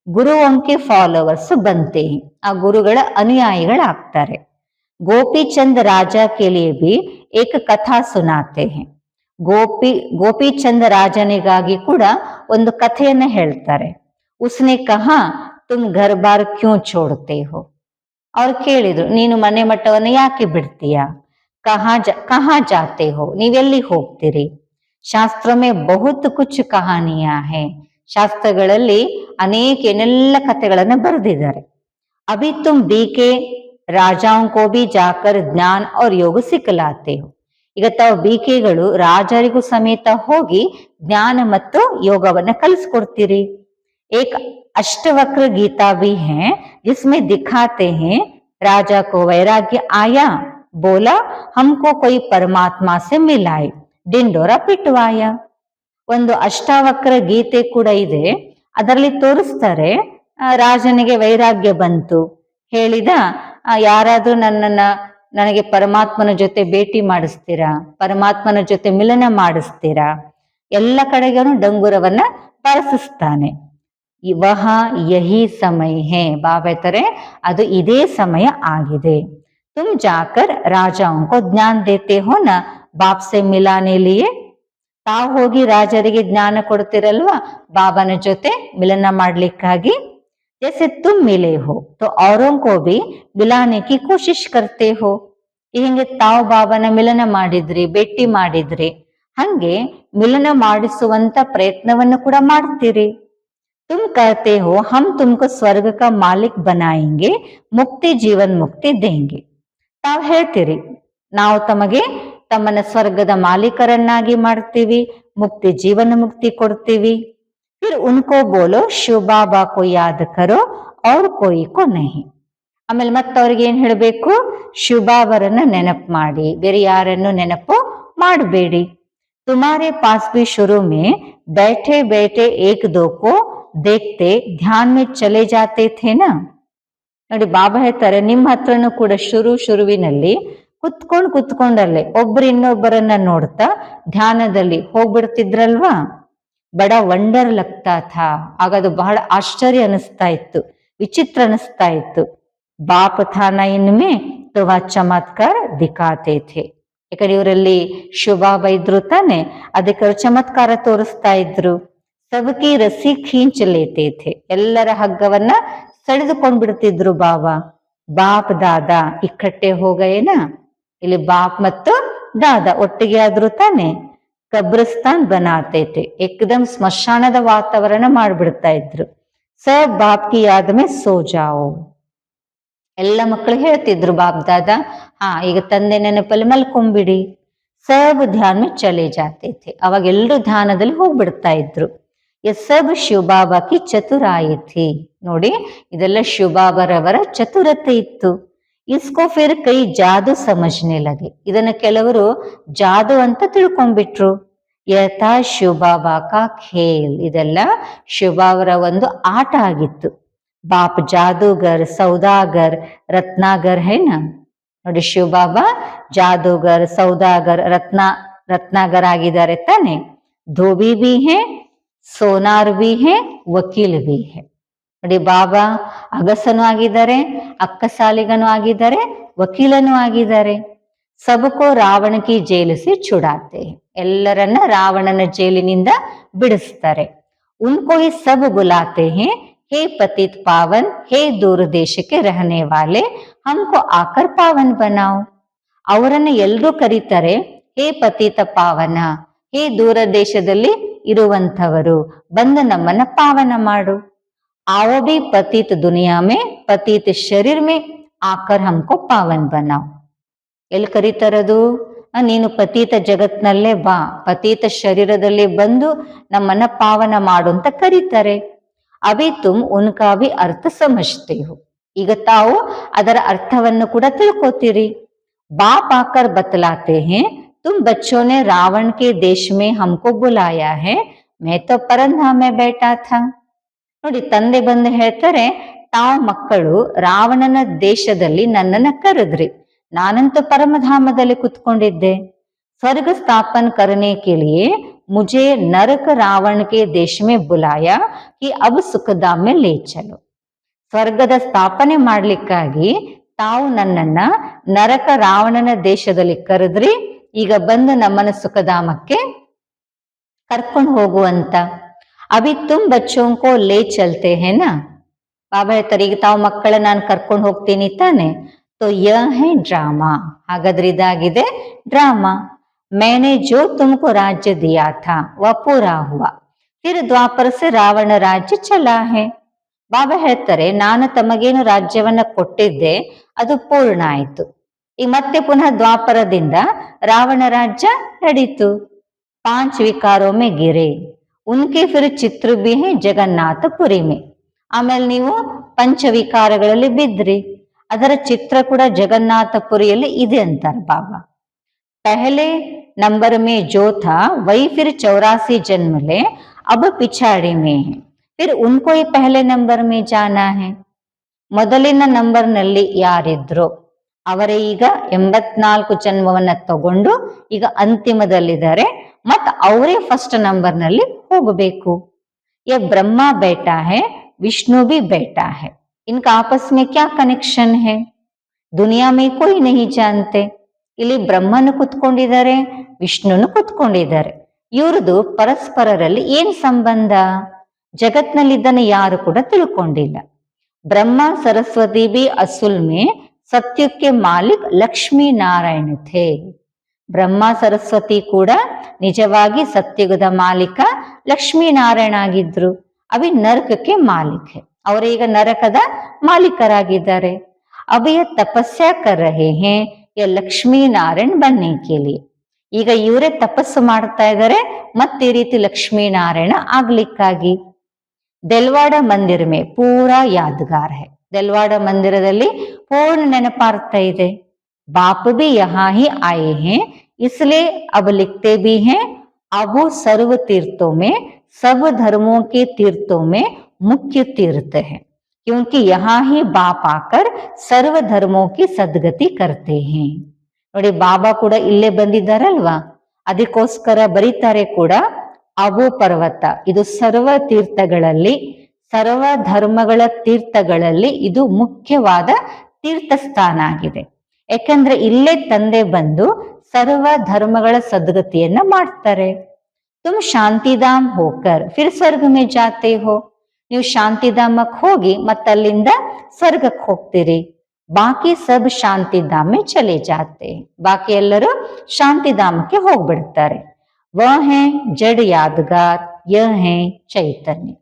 S1: ಗುರುವಂಕೆ ಫಾಲೋವರ್ಸ್ ಬಂತೆ, ಆ ಗುರುಗಳ ಅನುಯಾಯಿಗಳಾಗ್ತಾರೆ. ಗೋಪಿಚಂದ್ ರಾಜ ಕೆ ಲಿಯೆ ಭಿ ಏಕ ಕಥಾ ಸುನಾತೆ ಹೇ. ಗೋಪಿಚಂದ್ ರಾಜನಿಗಾಗಿ ಕೂಡ ಒಂದು ಕಥೆಯನ್ನ ಹೇಳ್ತಾರೆ. ಉಸ್ನೆ ಕಹಾ ತುಮ್ ಘರ್ ಬಾರ್ ಕ್ಯೂ ಛೋಡ್ತೆ ಹೋ. ಅವ್ರು ಕೇಳಿದ್ರು, ನೀನು ಮನೆ ಮಠವನ್ನು ಯಾಕೆ ಬಿಡ್ತೀಯಾ? ಕಹಾ ಜಾತೆ ಹೋ, ನೀವೆಲ್ಲಿ ಹೋಗ್ತೀರಿ? ಶಾಸ್ತ್ರ ಮೇ ಬಹುತ್ ಕುಚ್ ಕಹಾನಿಯಾ ಹೇ. ಶಾಸ್ತ್ರಗಳಲ್ಲಿ ಅನೇಕ ಏನೆಲ್ಲ ಕಥೆಗಳನ್ನ ಬರೆದಿದ್ದಾರೆ. ಅಭಿ ತುಮ್ ಬೀಕೆ ರಾಜಾओं को भी जाकर ज्ञान और योग ಸಿಕ್ಕಲಾತೆ ಹೋ. ಈಗ ತಾವು ಬೀಕೆಗಳು ರಾಜರಿಗೂ ಸಮೇತ ಹೋಗಿ ಜ್ಞಾನ ಮತ್ತು ಯೋಗವನ್ನ ಕಲಿಸ್ಕೊಡ್ತೀರಿ. ಏಕ್ ಅಷ್ಟವಕ್ರ ಗೀತಾ भी है जिसमें दिखाते हैं राजा को वैराग्य आया, बोला हमको कोई परमात्मा से मिलाए, ಡಿಂಡೋರ ಪಿಟ್ವಾಯ. ಒಂದು ಅಷ್ಟಾವಕ್ರ ಗೀತೆ ಕೂಡ ಇದೆ, ಅದರಲ್ಲಿ ತೋರಿಸ್ತಾರೆ ರಾಜನಿಗೆ ವೈರಾಗ್ಯ ಬಂತು, ಹೇಳಿದ ಯಾರಾದ್ರೂ ನನಗೆ ಪರಮಾತ್ಮನ ಜೊತೆ ಭೇಟಿ ಮಾಡಿಸ್ತೀರಾ, ಪರಮಾತ್ಮನ ಜೊತೆ ಮಿಲನ ಮಾಡಿಸ್ತೀರಾ? ಎಲ್ಲ ಕಡೆಗೂ ಡಂಗುರವನ್ನ ಬಾರಿಸ್ತಾನೆ. ವಹ ಯಹಿ ಸಮಯ ಹೇ, ಬಾಬಾ ಹೇಳ್ತಾರೆ ಅದು ಇದೇ ಸಮಯ ಆಗಿದೆ. ತುಮ್ ಜಾಕರ್ ರಾಜಾओं को ಜ್ಞಾನ ದೇತೆ ಹೋ ನ ಬಾಪ್ ಸೆ ಮಿಲಾನೆ ಲಿಯೆ. ತಾವು ಹೋಗಿ ರಾಜರಿಗೆ ಜ್ಞಾನ ಕೊಡ್ತಿರಲ್ವಾ ಬಾಬಾನ ಜೊತೆ ಮಿಲನ ಮಾಡ್ಲಿಕ್ಕಾಗಿ. जैसे तुम मिले हो तो औरों को भी मिलाने की कोशिश करते हो. ಹಿಂಗೆ ತಾವು ಬಾಬಾನ ಮಿಲನ ಮಾಡಿದ್ರಿ, ಭೇಟಿ ಮಾಡಿದ್ರಿ, ಹಂಗೆ ಮಿಲನ ಮಾಡಿಸುವಂತ ಪ್ರಯತ್ನವನ್ನು ಕೂಡ ಮಾಡ್ತೀರಿ. तुम कहते हो हम तुमको स्वर्ग का मालिक बनाएंगे, मुक्ति जीवन मुक्ति देंगे. ತಾವು ಹೇಳ್ತೀರಿ ನಾವು ತಮಗೆ ತಮ್ಮನ್ನ ಸ್ವರ್ಗದ ಮಾಲೀಕರನ್ನಾಗಿ ಮಾಡ್ತೀವಿ, ಮುಕ್ತಿ ಜೀವನ ಮುಕ್ತಿ ಕೊಡ್ತೀವಿ. फिर उनको बोलो ಶಿವ ಬಾಬಾ ಕೋ ಯಾದ್ ಕರೋ और कोई को नहीं. ಆಮೇಲೆ ಮತ್ತೆ ಅವ್ರಿಗೆ ಏನ್ ಹೇಳ್ಬೇಕು? ಶಿವ ಬಾಬರನ್ನ ನೆನಪು ಮಾಡಿ, ಬೇರೆ ಯಾರನ್ನು ನೆನಪು ಮಾಡಬೇಡಿ. तुम्हारे पास भी शुरू में बैठे बैठे एक दो को देखते ध्यान में चले जाते थे ना. ನೋಡಿ ಬಾಬಾ ಹೇಳ್ತಾರೆ, ನಿಮ್ಮ ಹತ್ರನೂ ಕೂಡ ಶುರುವಿನಲ್ಲಿ ಕುತ್ಕೊಂಡಲ್ಲೇ ಒಬ್ರು ಇನ್ನೊಬ್ಬರನ್ನ ನೋಡ್ತಾ ಧ್ಯಾನದಲ್ಲಿ ಹೋಗ್ಬಿಡ್ತಿದ್ರಲ್ವಾ. ಬಡ ವಂಡರ್ ಲಗ್ತಾ ಥಾ, ಆಗದು ಬಹಳ ಆಶ್ಚರ್ಯ ಅನಿಸ್ತಾ ಇತ್ತು, ವಿಚಿತ್ರ ಅನಿಸ್ತಾ ಇತ್ತು. ಬಾಪ್ ಥಾನ ಇನ್ಮೆ ತುವಾ ಚಮತ್ಕಾರ ದಿಖಾತೆ ಥೆ. ಯಾಕಂದ್ರೆ ಇವರಲ್ಲಿ ಶಿವಬಾಬ ಇದ್ರು ತಾನೆ, ಅದಕ್ಕೆ ಚಮತ್ಕಾರ ತೋರಿಸ್ತಾ ಇದ್ರು. ಸಬಕಿ ರಸಿ ಖೀಂಚ್ ಲೇತೆ ಥೆ, ಎಲ್ಲರ ಹಗ್ಗವನ್ನ ಸೆಳೆದುಕೊಂಡ್ ಬಿಡ್ತಿದ್ರು ಬಾಬಾ. ಬಾಪ್ ದಾದಾ ಇಕ್ಕಟ್ಟೆ ಹೋಗೇನಾ, ಇಲ್ಲಿ ಬಾಪ್ ಮತ್ತು ದಾದಾ ಒಟ್ಟಿಗೆ ಆದ್ರು ತಾನೆ. ಕಬ್ರಿಸ್ತಾನ್ ಬನಾತೈತೆ, ಏಕದಮ್ ಸ್ಮಶಾನದ ವಾತಾವರಣ ಮಾಡ್ಬಿಡ್ತಾ ಇದ್ರು. ಸಬ್ ಬಾಪ್ ಕಿ ಯಾದ್ ಮೇ ಸೋ ಜಾओ. ಎಲ್ಲ ಮಕ್ಕಳು ಹೇಳ್ತಿದ್ರು ಬಾಪ್ ದಾದಾ, ಈಗ ತಂದೆ ನೆನಪಲ್ಲಿ ಮಲ್ಕೊಂಬಿಡಿ. ಸಬ್ ಧ್ಯಾನ್ ಮೇ ಚಲೆ ಜಾತೆ ಥೆ, ಅವಾಗ ಎಲ್ರು ಧ್ಯಾನದಲ್ಲಿ ಹೋಗ್ಬಿಡ್ತಾ ಇದ್ರು. ಸಬ್ ಶಿವಬಾಬಾ ಕಿ ಚತುರಾಯಿ ಥಿ. ನೋಡಿ ಇದೆಲ್ಲ ಶಿವಬಾಬರವರ ಚತುರತೆ ಇತ್ತು. ಇಸ್ಕೋ ಫಿರ್ ಕೈ ಜಾದು ಸಮಜ್ನೆ ಲಗೆ, ಇದನ್ನ ಕೆಲವರು ಜಾದು ಅಂತ ತಿಳ್ಕೊಂಡ್ಬಿಟ್ರು. ಯಥಾ ಶಿವಬಾಬಾ ಕಾ ಖೇಲ್, ಇದೆಲ್ಲ ಶಿವಬಾಬರ ಒಂದು ಆಟ ಆಗಿತ್ತು. बाप जादूगर, सौदागर, रत्नागर है ना। ನೋಡಿ ಶಿವ ಬಾಬಾ ಜಾದೂಗರ್, ಸೌದಾಗರ್, ರತ್ನಾಗರ್ ಆಗಿದ್ದಾರೆ ತಾನೆ. ಧೋಬಿ ಬಿ ಹೇ, ಸೋನಾರ್ ಬಿ ಹೇ, ವಕೀಲ್ ಬಿ ಹೇ. ನೋಡಿ ಬಾಬಾ ಅಗಸನು ಆಗಿದ್ದಾರೆ, ಅಕ್ಕಸಾಲಿಗನು ಆಗಿದ್ದಾರೆ, ವಕೀಲನು ಆಗಿದ್ದಾರೆ. ಸಬಕೋ ರಾವಣ ಕಿ ಜೈಲು ಸೆ ಚುಡಾತೆ, ಎಲ್ಲರನ್ನ ರಾವಣನ ಜೈಲಿನಿಂದ ಬಿಡಿಸ್ತಾರೆ. ಉನ್ಕೋ ಹಿ ಸಬ್ ಬುಲಾತೆ ಹೇ, ಹೇ ಪತಿತ್ ಪಾವನ್, ಹೇ ದೂರ ದೇಶಕ್ಕೆ ರಹನೆ ವಾಲೆ, ಹಮ್ಕೋ ಆಕರ್ ಪಾವನ್ ಬನಾವ್. ಅವರನ್ನ ಎಲ್ರೂ ಕರೀತಾರೆ, ಹೇ ಪತಿತ ಪಾವನ, ಹೇ ದೂರ ದೇಶದಲ್ಲಿ ಇರುವಂಥವರು, ಬಂದು ನಮ್ಮನ್ನ ಪಾವನ ಮಾಡು. आओ भी पतित दुनिया में, पतित शरीर में आकर हमको पावन बनाओ. ಎಲ್ಲಿ ಕರೀತಾರದು? ನೀನು ಪತೀತ ಜಗತ್ನಲ್ಲೇ ಬಾ, ಪತೀತ ಶರೀರದಲ್ಲಿ ಬಂದು ನಮ್ಮನ್ನ ಪಾವನ ಮಾಡು ಅಂತ ಕರೀತಾರೆ. ಅಭಿ ತುಮ್ ಉನ್ಕಾ ಭಿ ಅರ್ಥ ಸಮಜ್ತೆ ಹೋ, ಈಗ ತಾವು ಅದರ ಅರ್ಥವನ್ನು ಕೂಡ ತಿಳ್ಕೋತೀರಿ. ಬಾಪ್ ಆಕರ್ ಬತಲಾತೆ ಹೇ, ತುಮ್ ಬಚ್ಚೋ ನೆ ರಾವಣ ಕೆ ದೇಶ ಮೇ ಹಮ್ಕೋ ಬುಲಾಯಾ ಹೇ, ಮೈ ತೋ ಪರಂಧಾಮ ಮೇ ಬೇಟಾ ಥಾ. ನೋಡಿ ತಂದೆ ಬಂದು ಹೇಳ್ತಾರೆ, ತಾವು ಮಕ್ಕಳು ರಾವಣನ ದೇಶದಲ್ಲಿ ನನ್ನನ್ನ ಕರೆದ್ರಿ, ನಾನಂತೂ ಪರಮಧಾಮದಲ್ಲಿ ಕುತ್ಕೊಂಡಿದ್ದೆ. ಸ್ವರ್ಗ ಸ್ಥಾಪನ್ ಕರನೆ ಕೆ ಲಿಯೆ ಮುಜೆ ನರಕ ರಾವಣ ಕೆ ದೇಶ ಮೇ ಬುಲಾಯಾ ಕಿ ಅಬ್ ಸುಖಧಾಮ್ ಮೇ ಲೇ ಚಲೋ. ಸ್ವರ್ಗದ ಸ್ಥಾಪನೆ ಮಾಡ್ಲಿಕ್ಕಾಗಿ ತಾವು ನನ್ನನ್ನ ನರಕ ರಾವಣನ ದೇಶದಲ್ಲಿ ಕರೆದ್ರಿ, ಈಗ ಬಂದು ನಮ್ಮನ್ನ ಸುಖಧಾಮಕ್ಕೆ ಕರ್ಕೊಂಡು ಹೋಗುವಂತ. ಅಭಿ ತುಮ್ ಬಚ್ಚೋಂಕೋ ಲೇ ಚಲ್ತೆ ಹೇನಾ. ಬಾಬಾ ಹೇಳ್ತಾರೆ, ಈಗ ತಾವು ಮಕ್ಕಳ ನಾನು ಕರ್ಕೊಂಡು ಹೋಗ್ತೀನಿ ತಾನೆ. तो यह है ड्रामा, हागाದ್ರೆ ಇದಾಗಿದೆ ಡ್ರಾಮಾ. मैंने जो तुमको राज्य दिया था वह पूरा हुआ, फिर द्वापर से रावण राज्य चला है. ಬಾಬಾ ಹೇಳ್ತಾರೆ, ನಾನು ತಮಗೇನು ರಾಜ್ಯವನ್ನ ಕೊಟ್ಟಿದ್ದೆ ಅದು ಪೂರ್ಣ ಆಯ್ತು, ಈಗ ಮತ್ತೆ ಪುನಃ ದ್ವಾಪರದಿಂದ ರಾವಣ ರಾಜ್ಯ ನಡೀತು. 5 ವಿಕಾರೋ ಮೇ ಗಿರೆ, ಉನ್ಕೆ ಫಿರ್ ಚಿತ್ರ ಬಿ ಹೇ ಜಗನ್ನಾಥಪುರಿ ಮೇ. ಆಮೇಲೆ ನೀವು ಪಂಚವಿಕಾರಗಳಲ್ಲಿ ಬಿದ್ರಿ, ಅದರ ಚಿತ್ರ ಕೂಡ ಜಗನ್ನಾಥಪುರಿಯಲ್ಲಿ ಇದೆ ಅಂತಾರೆ ಬಾಬಾ. पहले नंबर में जो था वही फिर 84 जन्म ले, अब पिछाड़ी में है, फिर उनको ही पहले नंबर में जाना है. ಮೊದಲಿನ ನಂಬರ್ನಲ್ಲಿ ಯಾರಿದ್ರು ಅವರೇ ಈಗ 84 ಜನ್ಮವನ್ನ ತಗೊಂಡು ಈಗ ಅಂತಿಮದಲ್ಲಿದ್ದಾರೆ, ಮತ್ ಅವರೇ ಫಸ್ಟ್ ನಂಬರ್ನಲ್ಲಿ ಹೋಗಬೇಕು. ಯ ಬ್ರಹ್ಮ ಬೇಟಾ ಹೇ, ವಿಷ್ಣು भी ಬೇಟಾ ಹೇ, इनका आपस में क्या कनेक्शन है, दुनिया में कोई नहीं जानते. ಇಲ್ಲಿ ಬ್ರಹ್ಮನು ಕುತ್ಕೊಂಡಿದ್ದಾರೆ, ವಿಷ್ಣುನು ಕುತ್ಕೊಂಡಿದ್ದಾರೆ, ಇವ್ರದ್ದು ಪರಸ್ಪರರಲ್ಲಿ ಏನ್ ಸಂಬಂಧ ಜಗತ್ನಲ್ಲಿದ್ದನ್ನು ಯಾರು ಕೂಡ ತಿಳ್ಕೊಂಡಿಲ್ಲ. ಬ್ರಹ್ಮ ಸರಸ್ವತಿ ಬಿ ಅಸುಲ್ ಮೇ ಸತ್ಯಕ್ಕೆ ಮಾಲಿಕ್ ಲಕ್ಷ್ಮೀ ನಾರಾಯಣ ಥೇ. ಬ್ರಹ್ಮ ಸರಸ್ವತಿ ಕೂಡ ನಿಜವಾಗಿ ಸತ್ಯುಗದ ಮಾಲೀಕ ಲಕ್ಷ್ಮೀನಾರಾಯಣ ಆಗಿದ್ರು. ಅವಿ ನರಕಕ್ಕೆ ಮಾಲಿಕ್ ಹೇ, ಅವರೀಗ ನರಕದ ಮಾಲೀಕರಾಗಿದ್ದಾರೆ. ಅಭಿ ತಪಸ್ಯಾ ಕರ್ ರಹೆ ಹೇ ಯ ಲಕ್ಷ್ಮೀ ನಾರಾಯಣ್ ಬನ್ನೆ ಕೆ ಲಿಯೆ. ಈಗ ಇವರೇ ತಪಸ್ಸು ಮಾಡ್ತಾ ಇದ್ದಾರೆ ಮತ್ತೆ ಈ ರೀತಿ ಲಕ್ಷ್ಮೀನಾರಾಯಣ ಆಗ್ಲಿಕ್ಕಾಗಿ. ದೆಲ್ವಾಡ ಮಂದಿರ ಮೇ ಪೂರಾ ಯಾದಗಾರ್ ಹೇ, ದೆಲ್ವಾಡ ಮಂದಿರದಲ್ಲಿ ಪೂರ್ಣ ನೆನಪಾರ್ತಾ ಇದೆ. ಬಾಪ್ ಬಿ ಯಹಾ ಹಿ ಆಯೆ ಹೇ, ಇಸ್ಲಿಯೇ ಅಬ್ ಲಿಖತೆ ಬಿ ಹೇ, ಅಬು ಸರ್ವ ತೀರ್ಥೋ ಮೇ सब धर्मों के तीर्थों में मुख्य तीर्थ है, क्योंकि यहाँ ही बाप आकर सर्व धर्मों की सद्गति करते हैं. ನೋಡಿ ಬಾಬಾ ಕೂಡ ಇಲ್ಲೇ ಬಂದಿದ್ದಾರಲ್ವಾ, ಅದಕ್ಕೋಸ್ಕರ ಬರೀತಾರೆ ಕೂಡ, ಅಬು ಪರ್ವತ ಇದು ಸರ್ವ ತೀರ್ಥಗಳಲ್ಲಿ, ಸರ್ವ ಧರ್ಮಗಳ ತೀರ್ಥಗಳಲ್ಲಿ ಇದು ಮುಖ್ಯವಾದ ತೀರ್ಥ ಸ್ಥಾನ ಆಗಿದೆ. ಯಾಕಂದ್ರೆ ಇಲ್ಲೇ ತಂದೆ ಬಂದು ಸರ್ವ ಧರ್ಮಗಳ ಸದ್ಗತಿಯನ್ನ ಮಾಡ್ತಾರೆ. तुम शांतिधाम होकर फिर स्वर्ग में जाते हो, ನೀವು ಶಾಂತಿಧಾಮಕ್ಕೆ ಹೋಗಿ ಮತ್ತಲ್ಲಿಂದ ಸ್ವರ್ಗಕ್ಕೆ ಹೋಗ್ತೀರಿ. ಬಾಕಿ ಸಬ್ ಶಾಂತಿಧಾಮ ಮೇ ಚಲೆ ಜಾತೆ, ಬಾಕಿ ಎಲ್ಲರೂ ಶಾಂತಿಧಾಮಕ್ಕೆ ಹೋಗ್ಬಿಡ್ತಾರೆ. ವಹ ಹೇ ಜಡ್ ಯಾದಗಾರ್, ಯಹ ಹೇ ಚೈತನ್ಯ.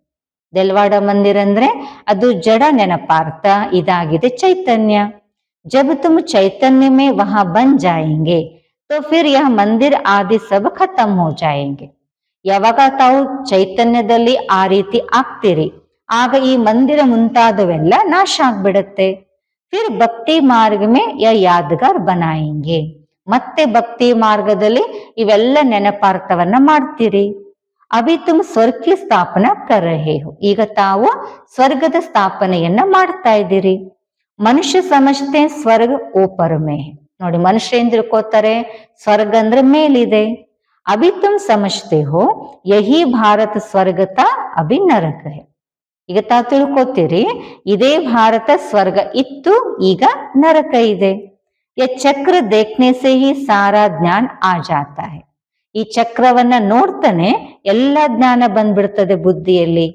S1: ದೆಲ್ವಾಡ ಮಂದಿರ ಅಂದ್ರೆ ಅದು ಜಡ ನೆನಪಾರ್ಥ, ಇದಾಗಿದೆ ಚೈತನ್ಯ. ಜಬ್ ತುಮ್ ಚೈತನ್ಯ ಮೇ ವಹಾ ಬನ್ ಜಾಯೆಂಗೆ तो फिर यह मंदिर आदि सब खत्म हो जाएंगे. ಯಾವಾಗ ತಾವು ಚೈತನ್ಯದಲ್ಲಿ ಆ ರೀತಿ ಆಗ್ತೀರಿ, ಆಗ ಈ ಮಂದಿರ ಮುಂತಾದವೆಲ್ಲ ನಾಶ ಆಗ್ಬಿಡತ್ತೆ. ಫಿರ್ ಭಕ್ತಿ ಮಾರ್ಗ ಮೇ ಯ ಯಾದಗಾರ್ ಬನಾಯೆಂಗೆ, ಮತ್ತೆ ಭಕ್ತಿ ಮಾರ್ಗದಲ್ಲಿ ಇವೆಲ್ಲ ನೆನಪಾರ್ಥವನ್ನ ಮಾಡ್ತೀರಿ. ಅಭಿ ತುಮ್ ಸ್ವರ್ಗ ಕಿ ಸ್ಥಾಪನಾ ಕರ್ ರಹೆ ಹೋ, ಈಗ ತಾವು ಸ್ವರ್ಗದ ಸ್ಥಾಪನೆಯನ್ನ ಮಾಡ್ತಾ ಇದ್ದೀರಿ. ಮನುಷ್ಯ ಸಮಜ್ತೆ ಸ್ವರ್ಗ ಓಪರ್ ಮೇ ಹೈ. ನೋಡಿ, ಮನುಷ್ಯ ಏನ್ ತಿಳ್ಕೋತಾರೆ, ಸ್ವರ್ಗ ಅಂದ್ರೆ ಮೇಲಿದೆ. ಅಭಿ ತುಮ್ ಸಮಜ್ತೆ ಹೋ ಯಹಿ ಭಾರತ ಸ್ವರ್ಗತ ಅಭಿ ನರಕ ಹೈ. ಈಗ ತಾವು ತಿಳ್ಕೊತೀರಿ ಇದೇ ಭಾರತ ಸ್ವರ್ಗ ಇತ್ತು, ಈಗ ನರಕ ಇದೆ. ಯ ಚಕ್ರ ದೇಖ್ನೆ ಸೆ ಹಿ ಸಾರಾ ಜ್ಞಾನ ಆ ಜಾತಾ ಹೈ. ಈ ಚಕ್ರವನ್ನ ನೋಡ್ತಾನೆ ಎಲ್ಲ ಜ್ಞಾನ ಬಂದ್ಬಿಡ್ತದೆ ಬುದ್ಧಿಯಲ್ಲಿ.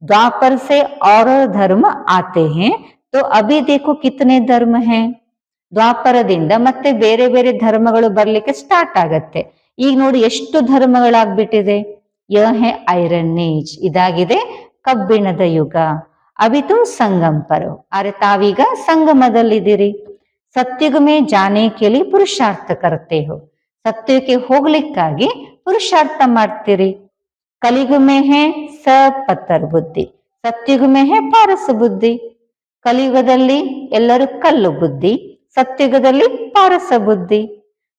S1: ದ್ವಾಪರ ಸೆ ಔರ್ ಧರ್ಮ ಆತೆ ಹೈ, ತೋ ಅಭಿ ದೇಖೋ ಕಿತನೆ ಧರ್ಮ ಹೈ. ದ್ವಾಪರದಿಂದ ಮತ್ತೆ ಬೇರೆ ಬೇರೆ ಧರ್ಮಗಳು ಬರ್ಲಿಕ್ಕೆ ಸ್ಟಾರ್ಟ್ ಆಗತ್ತೆ. ಈಗ ನೋಡಿ ಎಷ್ಟು ಧರ್ಮಗಳಾಗ್ಬಿಟ್ಟಿದೆ. ಯ ಹೈ ಐರನ್ ಏಜ್, ಇದಾಗಿದೆ ಕಬ್ಬಿಣದ ಯುಗ. ಅಭಿ ತುಮ್ ಸಂಗಮ್ ಪರೋ, ಅರೆ ತಾವೀಗ ಸಂಗಮದಲ್ಲಿದ್ದೀರಿ. ಸತ್ಯುಗ ಮೇ ಜಾನೆ ಕೆ ಲಿಯೆ ಪುರುಷಾರ್ಥ ಕರ್ತೆ ಹೋ, ಸತ್ಯಕ್ಕೆ ಹೋಗ್ಲಿಕ್ಕಾಗಿ ಪುರುಷಾರ್ಥ ಮಾಡ್ತೀರಿ. ಕಲಿಯುಗ ಮೇ ಹೇ ಸ ಪತ್ತರ್ ಬುದ್ಧಿ, ಸತ್ಯುಗ ಮೇ ಹೇ ಪಾರಸ ಬುದ್ಧಿ. ಕಲಿಯುಗದಲ್ಲಿ ಎಲ್ಲರೂ ಕಲ್ಲು ಬುದ್ಧಿ, ಸತ್ಯುಗದಲ್ಲಿ ಪಾರಸ ಬುದ್ಧಿ.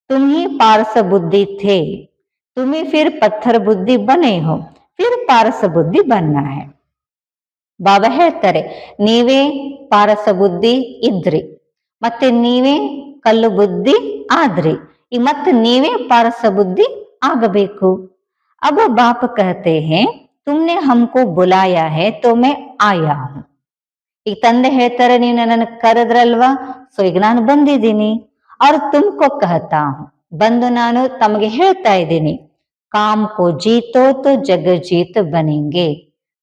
S1: ತುಮ್ಹಿ ಪಾರಸ ಬುದ್ಧಿ ಥೇ, ತುಮಿ ಫಿರ್ ಪತ್ಥರ್ ಬುದ್ಧಿ ಬನೆ ಹೋ, ಫಿರ್ ಪಾರಸ ಬುದ್ಧಿ ಬನ್ನ ಹೈ. ಬಾಬಾ ಹೇಳ್ತಾರೆ, ನೀವೇ ಪಾರಸ ಬುದ್ಧಿ ಇದ್ರಿ, ಮತ್ತೆ ನೀವೇ ಕಲ್ಲು ಬುದ್ಧಿ ಆದ್ರಿ, ಈ ಮತ್ತೆ ನೀವೇ ಪಾರಸ ಬುದ್ಧಿ ಆಗಬೇಕು. ಅಬ ಬಾಪ ಕಹತೆ ಹೇ ತುಮ್ನೆ ಹಮ್ಕೋ ಬುಲಾಯಾ ಹೇ ತೋ ಮೈ ಆಯಾ ಹೂಂ. ಈಗ ತಂದೆ ಹೇಳ್ತಾರೆ, ನೀವು ನನ್ನನ್ನು ಕರೆದ್ರಲ್ವಾ, ಸೊ ಈಗ ನಾನು ಬಂದಿದ್ದೀನಿ. ಅವ್ರು ತುಮ್ಕೋ ಕಹತಾ ಹೂಂ, ಬಂದು ನಾನು ತಮಗೆ ಹೇಳ್ತಾ ಇದ್ದೀನಿ. ಕಾಮ್ ಕೋ ಜೀತೋ ತೋ ಜಗಜ್ಜೀತ್ ಬನೆಂಗೆ.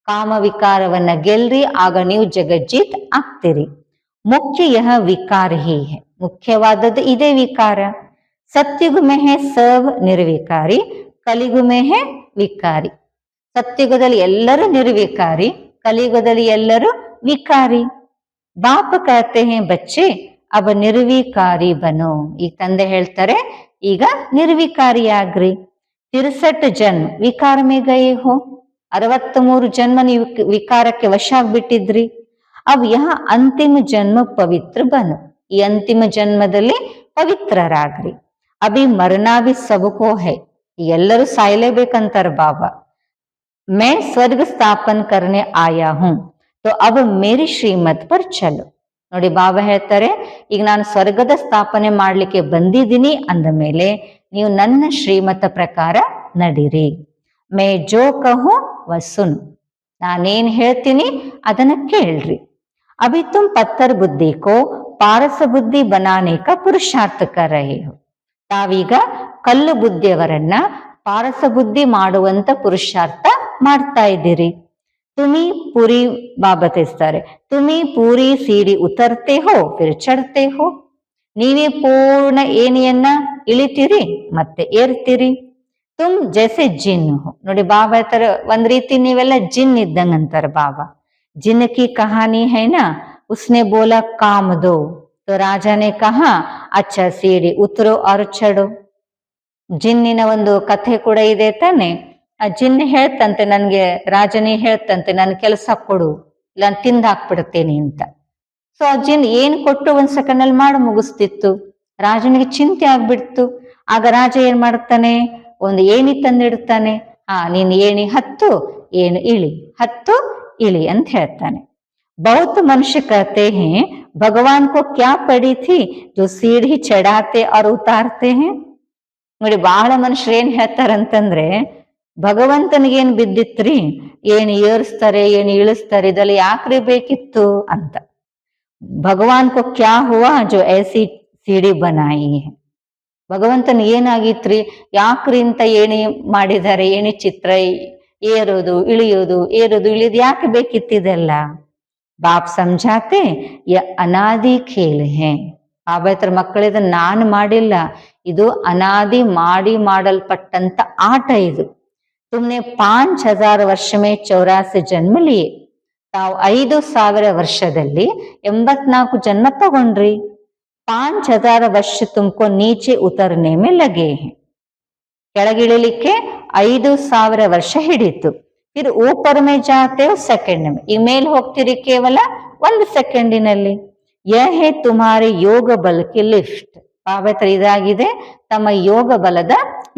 S1: ಕಾಮ ವಿಕಾರವನ್ನ ಗೆಲ್ರಿ, ಆಗ ನೀವು ಜಗಜ್ಜೀತ್ ಆಗ್ತೀರಿ. ಮುಖ್ಯ ಯಹ ವಿಕಾರ ಹಿ ಹೈ, ಮುಖ್ಯವಾದದ್ದು ಇದೇ ವಿಕಾರ. ಸತ್ಯುಗ ಮೇ ಹೈ ಸವ್ ನಿರ್ವಿಕಾರಿ, ಕಲಿಯುಗ ಮೇ ಹೈ ವಿಕಾರಿ. ಸತ್ಯುಗದಲ್ಲಿ ಎಲ್ಲರೂ ನಿರ್ವಿಕಾರಿ, ಕಲಿಯುಗದಲ್ಲಿ ಎಲ್ಲರೂ ವಿಕಾರಿ. ಬಾಪ ಕಹತೆ ಹೇ ಬಚ್ಚೆ ಅಬ ನಿರ್ವಿಕಾರಿ ಬನೋ. ಈಗ ತಂದೆ ಹೇಳ್ತಾರೆ, ಈಗ ನಿರ್ವಿಕಾರಿಯಾಗ್ರಿ. 63 ಜನ್ಮ ವಿಕಾರ ಮೇ ಗಯೇ ಹೋ, 63 ಜನ್ಮ ನೀವು ವಿಕಾರಕ್ಕೆ ವಶ ಆಗ್ಬಿಟ್ಟಿದ್ರಿ. ಅವ್ ಯಹ ಅಂತಿಮ ಜನ್ಮ ಪವಿತ್ರ ಬನು, ಈ ಅಂತಿಮ ಜನ್ಮದಲ್ಲಿ ಪವಿತ್ರರಾಗ್ರಿ. ಅಭಿ ಮರನಾ ಭಿ ಸಬಕೋ ಹೈ, ಎಲ್ಲರೂ ಸಾಯ್ಲೇಬೇಕಂತಾರ ಬಾಬಾ. ಮೈ ಸ್ವರ್ಗ ಸ್ಥಾಪನ್ ಕರ್ನೆ ಆಯಾ ಹೂಂ, ತೋ ಅಬ್ ಮೇರಿ ಶ್ರೀಮತ್ ಪರ್ ಚಲೋ. ನೋಡಿ, ಬಾಬಾ ಹೇಳ್ತಾರೆ, ಈಗ ನಾನು ಸ್ವರ್ಗದ ಸ್ಥಾಪನೆ ಮಾಡ್ಲಿಕ್ಕೆ ಬಂದಿದ್ದೀನಿ ಅಂದ ಮೇಲೆ ನೀವು ನನ್ನ ಶ್ರೀಮತ ಪ್ರಕಾರ ನಡೀರಿ. ಮೈ ಜೋ ಕಹೂಂ ವಸುನ್, ನಾನೇನ್ ಹೇಳ್ತೀನಿ ಅದನ್ನ ಕೇಳ್ರಿ. ಅಭಿ ತುಮ್ ಪತ್ತರ್ ಬುದ್ಧಿ ಕೋ ಪಾರಸ ಬುದ್ಧಿ ಬನಾನೆ ಕಾ ಪುರುಷಾರ್ಥ ಕರ್ ರಹೆ ಹೋ. ತಾವೀಗ ಕಲ್ಲು ಬುದ್ಧಿಯವರನ್ನ ಪಾರಸ ಬುದ್ಧಿ ಮಾಡುವಂತ ಪುರುಷಾರ್ಥ ಮಾಡ್ತಾ ಇದ್ದೀರಿ. ತುಮಿ ಪೂರಿ ಬಾಬಾ ತಿಳಿಸ್ತಾರೆ, ತುಮಿ ಪೂರಿ ಸೀಡಿ ಉತರ್ತೆ ಹೋ ಫಿರ್ ಚಡ್ತೆ ಹೋ. ನೀವೇ ಪೂರ್ಣ ಏಣಿಯನ್ನ ಇಳಿತೀರಿ ಮತ್ತೆ ಏರ್ತೀರಿ. ತುಮ್ ಜೈಸೆ ಜಿನ್ ಹೋ. ನೋಡಿ, ಬಾಬಾ ಹೇಳ್ತಾರೆ, ಒಂದ್ ರೀತಿ ನೀವೆಲ್ಲ ಜಿನ್ ಇದ್ದಂಗ ಅಂತಾರ ಬಾಬಾ. जिन की कहानी है ना, उसने बोला काम दो, तो राजा ने कहा अच्छा सीढ़ी उतरो और चढ़ो. ಜಿನ್ನಿನ ಒಂದು ಕಥೆ ಕೂಡ ಇದೆ ತಾನೆ. ಆ ಜಿನ್ ಹೇಳ್ತಂತೆ, ನನ್ಗೆ ರಾಜನೇ ಹೇಳ್ತಂತೆ, ನನ್ ಕೆಲಸ ಕೊಡು, ಇಲ್ಲ ತಿಂದ ಹಾಕ್ಬಿಡ್ತೇನೆ ಅಂತ. ಸೊ ಆ ಜಿನ್ ಏನ್ ಕೊಟ್ಟು ಒಂದ್ ಸೆಕೆಂಡ್ ಅಲ್ಲಿ ಮಾಡಿ ಮುಗಿಸ್ತಿತ್ತು. ರಾಜನಿಗೆ ಚಿಂತೆ ಆಗ್ಬಿಡ್ತು. ಆಗ ರಾಜ ಏನ್ ಮಾಡ್ತಾನೆ, ಒಂದು ಏಣಿ ತಂದಿಡ್ತಾನೆ. ನೀನ್ ಏಣಿ ಹತ್ತು, ಏನು ಇಳಿ, ಹತ್ತು ಇಳಿ ಅಂತ ಹೇಳ್ತಾನೆ. बहुत मनुष्य कहते हैं भगवान को क्या पड़ी थी जो सीढ़ी चढ़ाते और उतारते हैं. ನೋಡಿ, ಬಹಳ ಮನುಷ್ಯರು ಏನ್ ಹೇಳ್ತಾರಂತಂದ್ರೆ, ಭಗವಂತನಿಗೇನ್ ಬಿದ್ದಿತ್ರಿ, ಏನ್ ಏರಿಸ್ತಾರೆ ಏನ್ ಇಳಿಸ್ತಾರೆ, ಇದೆಲ್ಲ ಯಾಕ್ರಿ ಬೇಕಿತ್ತು ಅಂತ. ಭಗವಾನ್ ಕೋ ಕ್ಯಾ ಹುವಾ ಜೋ ಐಸಿ ಸೀಡಿ ಬನಾಯಿ ಹೈ. ಭಗವಂತನ ಏನಾಗಿತ್ರಿ, ಯಾಕ್ರಿ ಅಂತ ಏಣಿ ಮಾಡಿದ್ದಾರೆ, ಏಣಿ ಚಿತ್ರ, ಏರೋದು ಇಳಿಯೋದು ಏರೋದು ಇಳಿಯೋದು ಯಾಕೆ ಬೇಕಿತ್ತಿದೆಲ್ಲ. ಬಾಪ್ ಸಮझाते ಯ ಅನಾದಿ ಖೇಲ್ ಹೇ. ಬಾಬಾ ಹತ್ರ ಮಕ್ಕಳಿದ ನಾನು ಮಾಡಿಲ್ಲ, ಇದು ಅನಾದಿ ಮಾಡಲ್ಪಟ್ಟಂತ ಆಟ ಇದು. ತುಮ್ನೆ 5000 ವರ್ಷ ಮೇ 84 ಜನ್ಮ ಲಿಯೇ. ತಾವು 5000 ವರ್ಷದಲ್ಲಿ 84 ಜನ್ಮ ತಗೊಂಡ್ರಿ. 5000 ವರ್ಷ ತುಮಕೋ ನೀಚೆ ಉತರ್ನೆ ಮೇ ಲಗೆ ಹೇ. ಕೆಳಗಿಳಿಲಿಕ್ಕೆ 5000 ವರ್ಷ ಹಿಡಿತು. ಫಿರ್ ಊಪರ್ ಮೇ ಜಾತೆ ಸೆಕೆಂಡ್ ಮೇ, ಈ ಮೇಲ್ ಹೋಗ್ತೀರಿ ಕೇವಲ 1 ಸೆಕೆಂಡಿನಲ್ಲಿ. ಯಹ ಹೇ ತುಮಾರೆ ಯೋಗ ಬಲಕ್ಕೆ ಲಿಫ್ಟ್. ಬಾಬಾ ಹತ್ರ ಇದಾಗಿದೆ ತಮ್ಮ ಯೋಗ ಬಲದ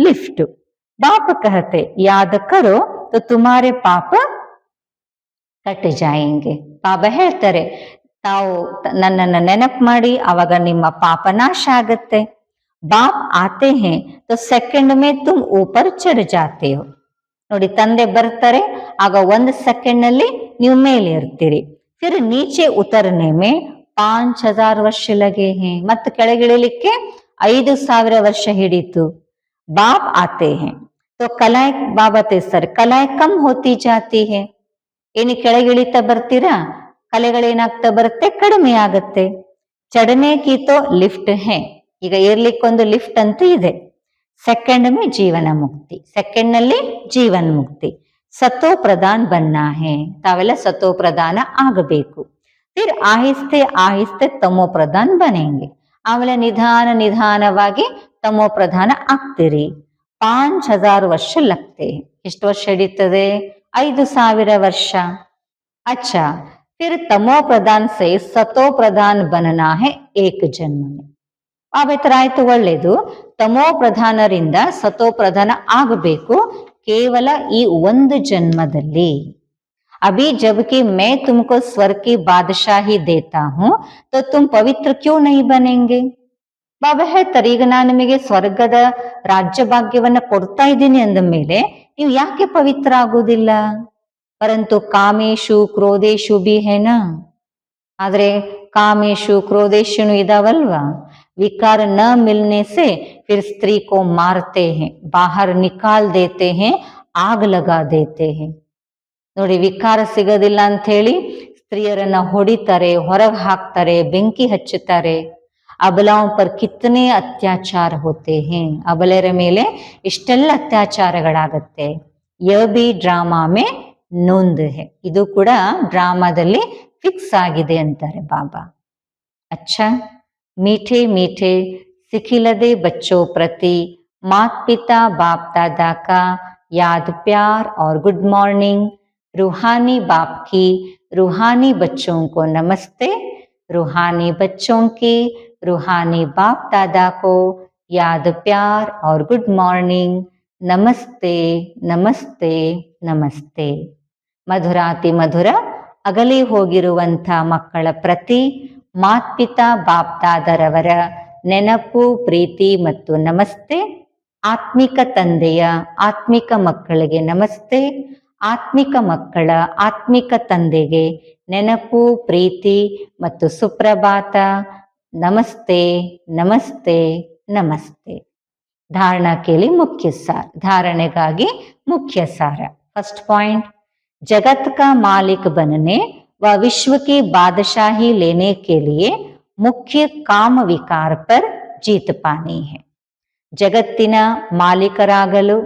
S1: ಲಿಫ್ಟ್. ಬಾಪ ಕಹತೆ ಯಾದ ಕರೋ तो तुम्हारे पाप ಕಟ್ ಜಾಯೆಂಗೆ. ಬಾಬಾ ಹೇಳ್ತಾರೆ, ತಾವು ನನ್ನನ್ನು ನೆನಪು ಮಾಡಿ ಅವಾಗ ನಿಮ್ಮ ಪಾಪ ನಾಶ ಆಗತ್ತೆ. ಬಾಪ್ ಆತೆ ಹೇ ತೋ ಸೆಕೆಂಡ್ ಮೇ ತುಮ್ ಊಪರ್ ಚढ़ ಜಾತೆ ಹೋ. ನೋಡಿ, ತಂದೆ ಬರ್ತಾರೆ, ಆಗ 1 ಸೆಕೆಂಡ್ ನಲ್ಲಿ ನೀವು ಮೇಲೆ ಇರ್ತೀರಿ. ಫಿರ್ ನೀಚೆ ಉತರ್ನೆ ಮೇ 5000 ವರ್ಷ ಲಗೆ ಹೇ. ಮತ್ತೆ ಕೆಳಗಿಳಿಲಿಕ್ಕೆ 5000 ವರ್ಷ ಹಿಡಿತು. ಬಾಪ್ ಆತೆ ಹೇ ತೋ ಕಲಾಯ್, ಬಾಬಾ ತಿಳಿಸ್ತಾರೆ, ಕಲಾಯ್ ಕಮ್ ಹೋತಿ ಜಾತಿ ಹೇ. ಏನು ಕೆಳಗಿಳಿತಾ ಬರ್ತೀರಾ, ಕಲೆಗಳೇನಾಗ್ತಾ ಬರುತ್ತೆ, ಕಡಿಮೆ ಆಗತ್ತೆ. ಚಡನೆ ಕೀತೋ ಲಿಫ್ಟ್ ಹೇ. ಈಗ ಇರ್ಲಿಕ್ಕೊಂದು ಲಿಫ್ಟ್ ಅಂತೂ ಇದೆ. ಸೆಕೆಂಡ್ ಮೇ ಜೀವನ ಮುಕ್ತಿ, ಸೆಕೆಂಡ್ ನಲ್ಲಿ ಜೀವನ್ ಮುಕ್ತಿ. ಸತೋ ಪ್ರಧಾನ್ ಬನ್ನ ಹೇ, ತಾವೆಲ್ಲ ಸತೋ ಪ್ರಧಾನ ಆಗಬೇಕು. ಫಿರ್ ಆಹಿಸ್ತೆ ಆಹಿಸ್ತೆ ತಮೋ ಪ್ರಧಾನ್ ಬನೆಂಗೆ. ಆಮೇಲೆ ನಿಧಾನ ನಿಧಾನವಾಗಿ ತಮೋ ಪ್ರಧಾನ ಆಗ್ತೀರಿ. 5000 ವರ್ಷ ಲಗ್ತೆ. ಎಷ್ಟು ವರ್ಷ ಹಿಡಿತದೆ? 5000 ವರ್ಷ. अच्छा, फिर तमो प्रधान से सतो प्रधान बनना है एक जन्म में. ಆತರ ಆಯ್ತು, ಒಳ್ಳೇದು. ತಮೋ ಪ್ರಧಾನರಿಂದ ಸತೋ ಪ್ರಧಾನ ಆಗಬೇಕು ಕೇವಲ ಈ 1 ಜನ್ಮದಲ್ಲಿ. अभी जबकि मैं तुमको स्वर्ग की बादशाही देता हूं तो तुम पवित्र क्यों नहीं बनेंगे. ಬಾಬಾ ಹೇಳ್ತಾರೆ, ಈಗ ನಾನು ನಿಮಗೆ ಸ್ವರ್ಗದ ರಾಜ್ಯ ಭಾಗ್ಯವನ್ನ ಕೊಡ್ತಾ ಇದ್ದೀನಿ ಅಂದ ಮೇಲೆ ನೀವು ಯಾಕೆ ಪವಿತ್ರ ಆಗುವುದಿಲ್ಲ. ಪರಂತು ಕಾಮೇಶು ಕ್ರೋಧೇಶು ಬಿ ಹೇನಾ. ಆದ್ರೆ ಕಾಮೇಶು ಕ್ರೋಧೇಶನು ಇದಾವಲ್ವಾ. विकार न मिलने से फिर स्त्री को मारते हैं, बाहर निकाल देते हैं, आग लगा देते हैं. ನೋಡಿ, ವಿಕಾರ ಸಿಗೋದಿಲ್ಲ ಅಂತ ಹೇಳಿ ಸ್ತ್ರೀಯರನ್ನ ಹೊಡಿತಾರೆ, ಹೊರಗೆ ಹಾಕ್ತಾರೆ, ಬೆಂಕಿ ಹಚ್ಚುತ್ತಾರೆ. ಅಬಲಾओं पर कितने अत्याचार होते हैं. ಅಬಲೆಯರ ಮೇಲೆ ಇಷ್ಟೆಲ್ಲ ಅತ್ಯಾಚಾರಗಳಾಗತ್ತೆ. यह भी ड्रामा में नोंद है. ಇದು ಕೂಡ ಡ್ರಾಮಾದಲ್ಲಿ ಫಿಕ್ಸ್ ಆಗಿದೆ ಅಂತಾರೆ ಬಾಬಾ. अच्छा, मीठे मीठे सिखिलदे बच्चों प्रति माता पिता बाप दादा का याद प्यार और गुड मॉर्निंग. रूहानी बाप की रूहानी बच्चों को नमस्ते. रूहानी बच्चों की रूहानी बाप दादा को याद प्यार और गुड मॉर्निंग. नमस्ते नमस्ते नमस्ते. ಮಧುರಾತಿ ಮಧುರ ಅಗಲಿ ಹೋಗಿರುವಂಥ ಮಕ್ಕಳ ಪ್ರತಿ ಮಾತ್ಪಿತಾ ಬಾಪ್ದಾದರವರ ನೆನಪು, ಪ್ರೀತಿ ಮತ್ತು ನಮಸ್ತೆ. ಆತ್ಮಿಕ ತಂದೆಯ ಆತ್ಮಿಕ ಮಕ್ಕಳಿಗೆ ನಮಸ್ತೆ. ಆತ್ಮಿಕ ಮಕ್ಕಳ ಆತ್ಮಿಕ ತಂದೆಗೆ ನೆನಪು, ಪ್ರೀತಿ ಮತ್ತು ಸುಪ್ರಭಾತ. ನಮಸ್ತೆ ನಮಸ್ತೆ ನಮಸ್ತೆ. धारणा के लिए मुख्य सार. धारणೆಗಾಗಿ मुख्य सार. फर्स्ट पॉइंट, जगत का मालिक बनने व विश्व की बादशाही लेने के लिए मुख्य काम विकार पर जीत पानी है. ಜಗತ್ತಿನ ಮಾಲೀಕರಾಗಲು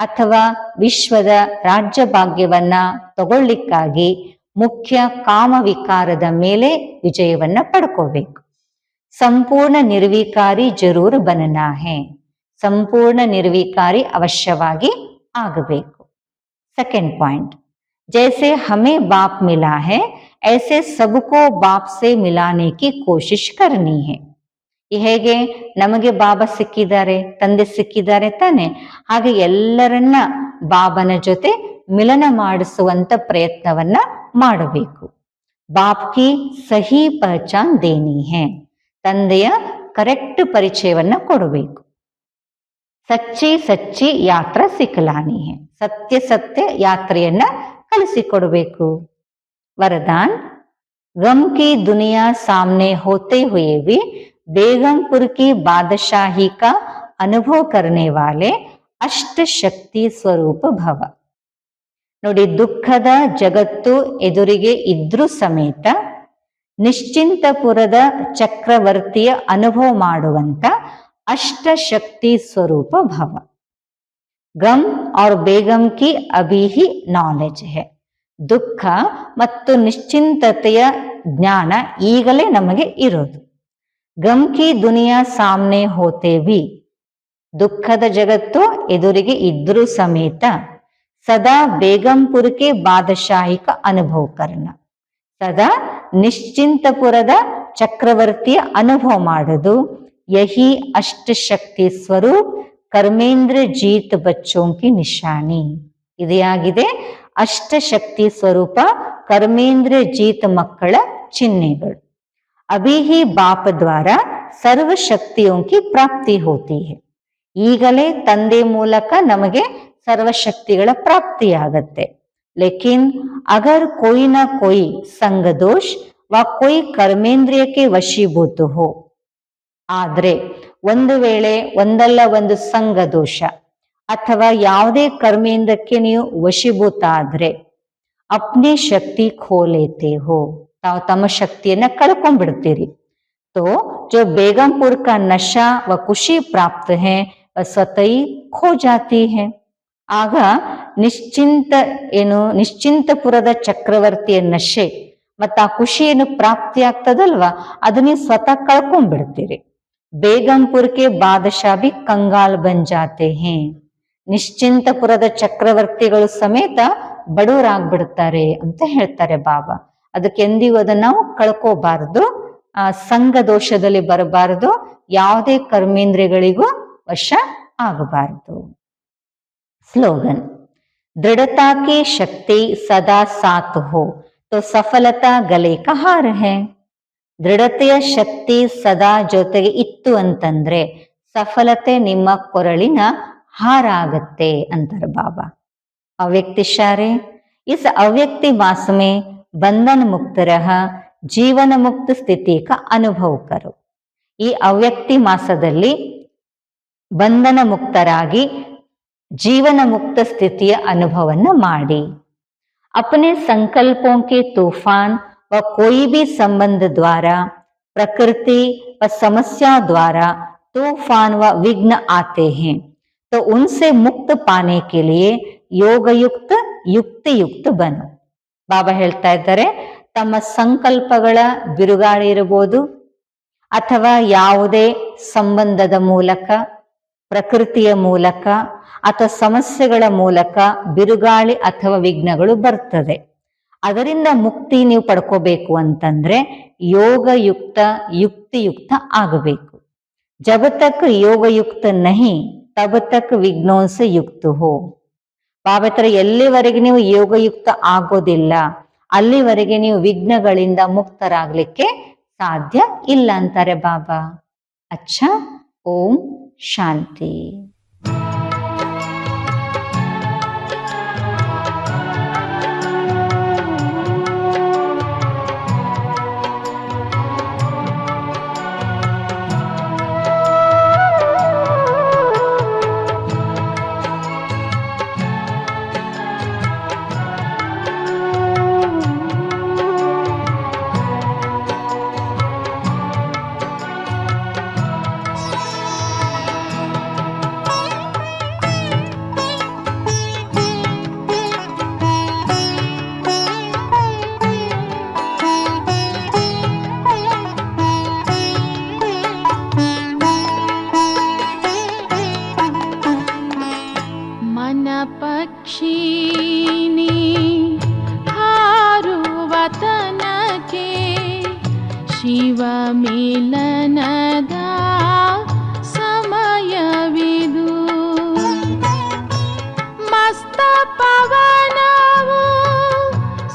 S1: ಅಥವಾ ವಿಶ್ವದ ರಾಜ್ಯ ಭಾಗ್ಯವನ್ನ ತಗೊಳ್ಳಿಕ್ಕಾಗಿ ಮುಖ್ಯ ಕಾಮ ವಿಕಾರದ ಮೇಲೆ ವಿಜಯವನ್ನ ಪಡ್ಕೋಬೇಕು. ಸಂಪೂರ್ಣ ನಿರ್ವಿಕಾರಿ ಜರೂರ್ ಬನನಾ ಹೇ. ಸಂಪೂರ್ಣ ನಿರ್ವಿಕಾರಿ ಅವಶ್ಯವಾಗಿ ಆಗಬೇಕು. सेकंड पॉइंट, जैसे हमें बाप मिला है ऐसे सबको बाप से मिलाने की कोशिश करनी है. ಹೇಗೆ ನಮಗೆ ಬಾಬಾ ಸಿಕ್ಕಿದ್ದಾರೆ, ತಂದೆ ಸಿಕ್ಕಿದ್ದಾರೆ ತಾನೆ, ಹಾಗೆ ಎಲ್ಲರನ್ನ ಬಾಬನ ಜೊತೆ ಮಿಲನ ಮಾಡಿಸುವಂತ ಪ್ರಯತ್ನವನ್ನ ಮಾಡಬೇಕು. ಬಾಪ್ ಕಿ ಸಹಿ ಪಹಚಾನ್ ದೇನಿ ಹೇ. ತಂದೆಯ ಕರೆಕ್ಟ್ ಪರಿಚಯವನ್ನ ಕೊಡಬೇಕು. ಸಚ್ಚಿ ಸಚ್ಚಿ ಯಾತ್ರ ಸಿಕ್ಕಲಾನಿ ಹೇ. ಸತ್ಯ ಸತ್ಯ ಯಾತ್ರೆಯನ್ನ ಕಲಿಸಿಕೊಡಬೇಕು. वरदान, गम की दुनिया सामने होते हुए भी बेगमपुर की बादशाही का अनुभव करने वाले अष्ट शक्ति स्वरूप भव. ನೋಡಿ, ದುಃಖದ ಜಗತ್ತು ಎದುರಿಗೆ ಇದ್ರೂ ಸಮೇತ ನಿಶ್ಚಿಂತಪುರದ ಚಕ್ರವರ್ತಿಯ ಅನುಭವ ಮಾಡುವಂತ ಅಷ್ಟ ಶಕ್ತಿ ಸ್ವರೂಪ ಭವ. ಗಮ್ और ಬೇಗಂ की अभी ही नॉलेज है. ದುಃಖ ಮತ್ತು ನಿಶ್ಚಿಂತತೆಯ ಜ್ಞಾನ ಈಗಲೇ ನಮಗೆ ಇರೋದು. ಗಮ್ ಕಿ ದುನಿಯಾ ಸಾಮ್ನೆ ಹೋತೆ ಭಿ, ದುಃಖದ ಜಗತ್ತು ಎದುರಿಗೆ ಇದ್ರೂ ಸಮೇತ ಸದಾ ಬೇಗಂಪುರ ಕೆ ಬಾದಶಾಹಿ ಕ ಅನುಭವ ಕರ್ನ. ಸದಾ ನಿಶ್ಚಿಂತಪುರದ ಚಕ್ರವರ್ತಿಯ ಅನುಭವ ಮಾಡೋದು. ಯಹಿ ಅಷ್ಟ ಶಕ್ತಿ ಸ್ವರೂಪ್ ಕರ್ಮೇಂದ್ರ ಜೀತ್ ಬಚ್ಚೋಂ ಕಿ ನಿಶಾನಿ. ಇದೇ ಆಗಿದೆ ಅಷ್ಟಶಕ್ತಿ ಸ್ವರೂಪ ಕರ್ಮೇಂದ್ರಿಯ ಜೀತ ಮಕ್ಕಳ ಚಿಹ್ನೆಗಳು. ಅಭಿ ಹಿ ಬಾಪ್ ದ್ವಾರ ಸರ್ವ ಶಕ್ತಿಯೋಂ ಕಿ ಪ್ರಾಪ್ತಿ ಹೋತಿ ಹೈ. ಈಗಲೇ ತಂದೆ ಮೂಲಕ ನಮಗೆ ಸರ್ವಶಕ್ತಿಗಳ ಪ್ರಾಪ್ತಿಯಾಗತ್ತೆ. ಲೇಕಿನ್ ಅಗರ್ ಕೋಯಿ ನ ಕೋಯಿ ಸಂಗ ದೋಷ್ ವ ಕೋಯಿ ಕರ್ಮೇಂದ್ರಿಯಕ್ಕೆ ವಶೀಭೂತ ಹೋ. ಆದ್ರೆ ಒಂದು ವೇಳೆ ಒಂದಲ್ಲ ಒಂದು ಸಂಗ ದೋಷ ಅಥವಾ ಯಾವುದೇ ಕರ್ಮೇಂದ್ರಕ್ಕೆ ನೀವು ವಶೀಭೂತ ಆದ್ರೆ ಅಪ್ನೆ ಶಕ್ತಿ ಖೋಲೇತೆ ಹೋ, ತಾವು ತಮ್ಮ ಶಕ್ತಿಯನ್ನ ಕಳ್ಕೊಂಡ್ಬಿಡ್ತೀರಿ. तो जो बेगमपुर का नशा व खुशी प्राप्त है वह स्वतः ही खो जाती है. ಆಗ ನಿಶ್ಚಿಂತಪುರದ ಚಕ್ರವರ್ತಿಯ ನಶೆ ಮತ್ತ ಆ ಖುಷಿ ಏನು ಪ್ರಾಪ್ತಿ ಆಗ್ತದಲ್ವಾ ಅದು ನೀವು ಸ್ವತಃ ಕಳ್ಕೊಂಡ್ಬಿಡ್ತೀರಿ. ಬೇಗಂಪುರ್ಗೆ ಬಾದಶಾ ಬಿ ಕಂಗಾಲ್ ಬನ್ ಜಾತೆ ಹೇ. ನಿಶ್ಚಿಂತಪುರದ ಚಕ್ರವರ್ತಿಗಳು ಸಮೇತ ಬಡವರಾಗ್ಬಿಡ್ತಾರೆ ಅಂತ ಹೇಳ್ತಾರೆ ಬಾಬಾ. ಅದಕ್ಕೆ ಎಂದಿಗೂ ಅದನ್ನ ನಾವು ಕಳ್ಕೋಬಾರದು, ಸಂಘ ದೋಷದಲ್ಲಿ ಬರಬಾರದು, ಯಾವುದೇ ಕರ್ಮೇಂದ್ರಿಯಗಳಿಗೂ ವಶ ಆಗಬಾರದು. ಸ್ಲೋಗನ್: दृढ़ता की शक्ति सदा साथ हो तो सफलता गले का हार है. ದೃಢತೆಯ ಶಕ್ತಿ ಸದಾ ಜೊತೆಗೆ ಇತ್ತು ಅಂತಂದ್ರೆ ಸಫಲತೆ ನಿಮ್ಮ ಕೊರಳಿನ ಹಾರ ಆಗತ್ತೆ ಅಂತಾರೆ ಬಾಬಾ. ಅವ್ಯಕ್ತಿ ಶಾರೆ ಇಸ್ ಅವ್ಯಕ್ತಿ ಮಾಸ ಮೇ ಬಂಧನ ಮುಕ್ತ ರಹ ಜೀವನ ಮುಕ್ತ ಸ್ಥಿತಿ ಕ ಅನುಭವ ಕರೋ. ಈ ಅವ್ಯಕ್ತಿ ಮಾಸದಲ್ಲಿ ಬಂಧನ ಮುಕ್ತರಾಗಿ ಜೀವನ ಮುಕ್ತ ಸ್ಥಿತಿಯ ಅನುಭವನ ಮಾಡಿ. अपने संकल्पों के तूफान व कोई भी संबंध द्वारा प्रकृति व समस्या द्वारा तूफान व विघ्न आते हैं तो उनसे मुक्त पाने के लिए ಯೋಗ ಯುಕ್ತ ಯುಕ್ತಿಯುಕ್ತ ಬನು. ಬಾಬಾ ಹೇಳ್ತಾ ಇದ್ದಾರೆ, ತಮ್ಮ ಸಂಕಲ್ಪಗಳ ಬಿರುಗಾಳಿ ಇರಬಹುದು ಅಥವಾ ಯಾವುದೇ ಸಂಬಂಧದ ಮೂಲಕ, ಪ್ರಕೃತಿಯ ಮೂಲಕ ಅಥವಾ ಸಮಸ್ಯೆಗಳ ಮೂಲಕ ಬಿರುಗಾಳಿ ಅಥವಾ ವಿಘ್ನಗಳು ಬರ್ತದೆ. ಅದರಿಂದ ಮುಕ್ತಿ ನೀವು ಪಡ್ಕೋಬೇಕು ಅಂತಂದ್ರೆ ಯೋಗಯುಕ್ತ ಯುಕ್ತಿಯುಕ್ತ ಆಗಬೇಕು. ಜಬ ತಕ್ ಯೋಗಯುಕ್ತ ನಹಿ ತಬ ತಕ್ ವಿಘ್ನೋಂ ಸೆ ಯುಕ್ತ ಹೋ. ಬಾಬಾ ಹತ್ರ ಎಲ್ಲಿವರೆಗೆ ನೀವು ಯೋಗಯುಕ್ತ ಆಗೋದಿಲ್ಲ ಅಲ್ಲಿವರೆಗೆ ನೀವು ವಿಘ್ನಗಳಿಂದ ಮುಕ್ತರಾಗ್ಲಿಕ್ಕೆ ಸಾಧ್ಯ ಇಲ್ಲ ಅಂತಾರೆ ಬಾಬಾ. ಅಚ್ಚಾ, ಓಂ ಶಾಂತಿ.
S2: ಶಿವ ಮಿಲನದ ಸಮಯವಿದು ಮಸ್ತ ಪವನವು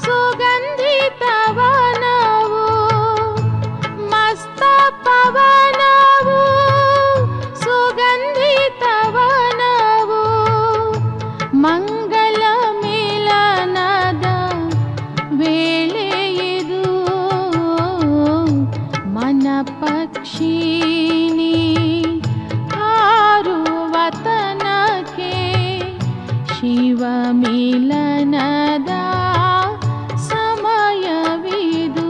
S2: ಸುಗಂಧಿತವನವು ಮಸ್ತ ಪವನವು ಸುಗಂಧಿತವನವು ಮಂಗಲ ಮಿಲನದ ವೇಳೆಯಿದು ಮನ ಪಕ್ಷಿನಿ ಹಾರುವ ತನಕೆ ಶಿವ ಮಿಲನದ ಸಮಯವಿದು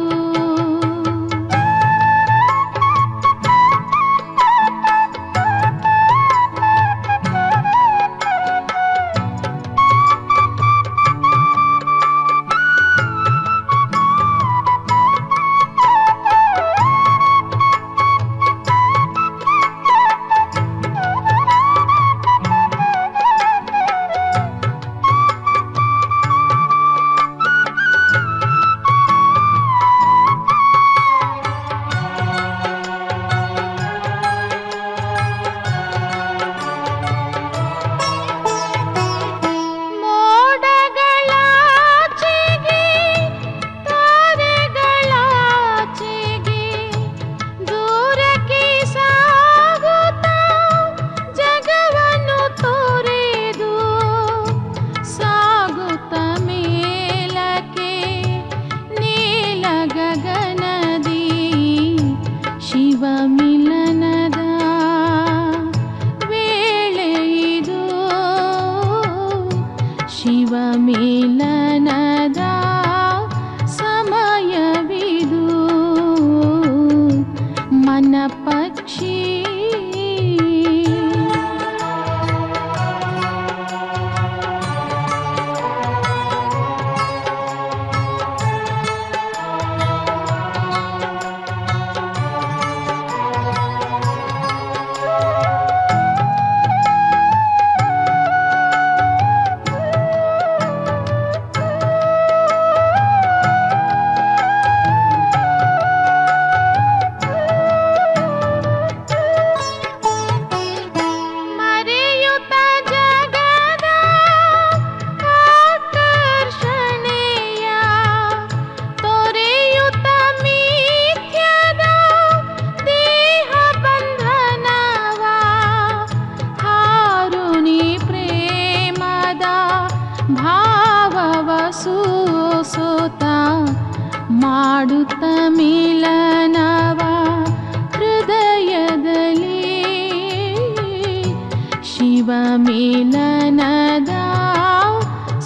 S2: ಶಿವ ಮಿಲನದ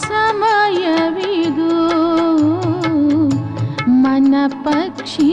S2: ಸಮಯವಿದು ಮನ ಪಕ್ಷಿ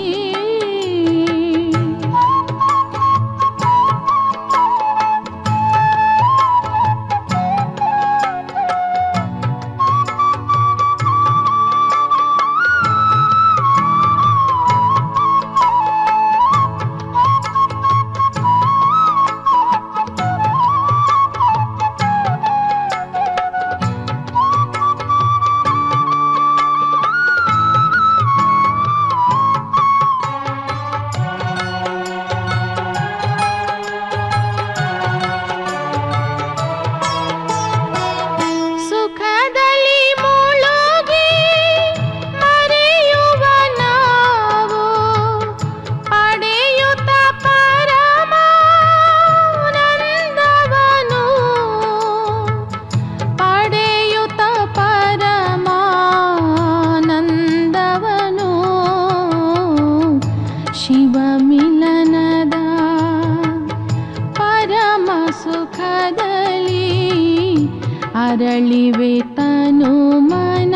S2: ಅರಳಿವೆ ತನು ಮನ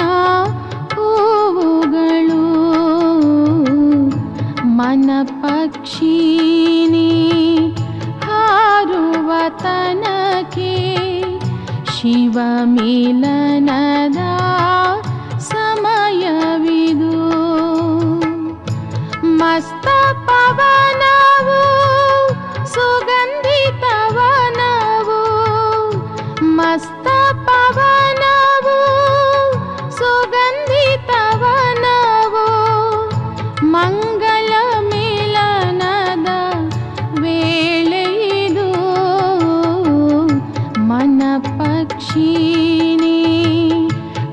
S2: ಹೂವುಗಳು ಮನ ಪಕ್ಷಿನಿ ಹಾರುವ ತನಕೆ ಶಿವ ಮಿಲನದ ಸಮಯವಿದು ಮಸ್ತ ಪವನವು ಸುಗಂಧಿತವನವು ಮಸ್ತ ಪವನವು ಸುಗಂಧಿತವನವು ಮಂಗಲ ಮಿಲನದ ವೇಳೆಯಿದು ಮನ ಪಕ್ಷಿನಿ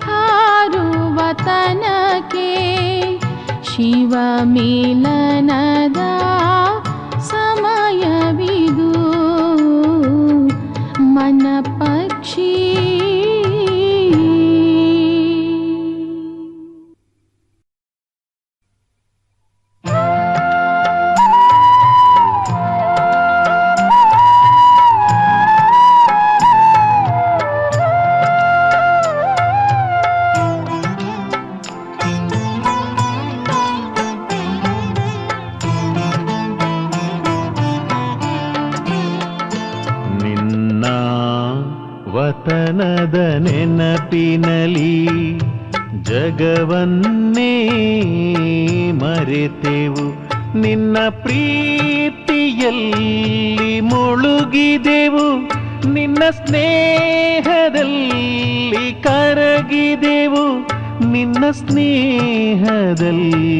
S2: ಹಾರುವ ತನಕೆ ಶಿವ ಮಿಲನದ ಸಮಯವಿದು ಮನ ಪಕ್ಷಿ
S3: ವತನದ ನೆನಪಿನಲಿ ಜಗವನ್ನೇ ಮರೆತೆವು ನಿನ್ನ ಪ್ರೀತಿಯಲ್ಲಿ ಮುಳುಗಿದೆವು ನಿನ್ನ ಸ್ನೇಹದಲ್ಲಿ ಕರಗಿದೆವು ನಿನ್ನ ಸ್ನೇಹದಲ್ಲಿ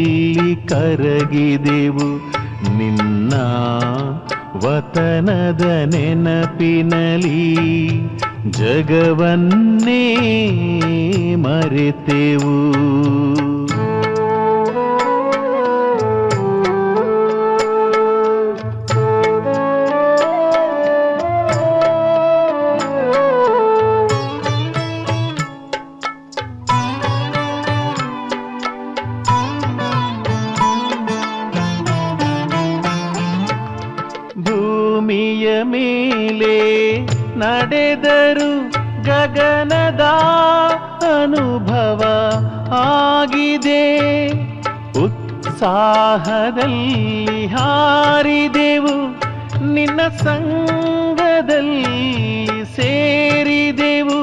S3: ಕರಗಿದೆವು ನಿನ್ನ ವತನದ ನೆನಪಿನಲಿ ಜಗವನ್ನೇ ಮರೆತೆವು ಭೂಮಿಯ ಮೇಲೆ ನಡೆದರು ಗಗನದ ಅನುಭವ ಆಗಿದೆ ಉತ್ಸಾಹದಲ್ಲಿ ಹಾರಿದೆವು ನಿನ್ನ ಸಂಗದಲ್ಲಿ ಸೇರಿದೆವು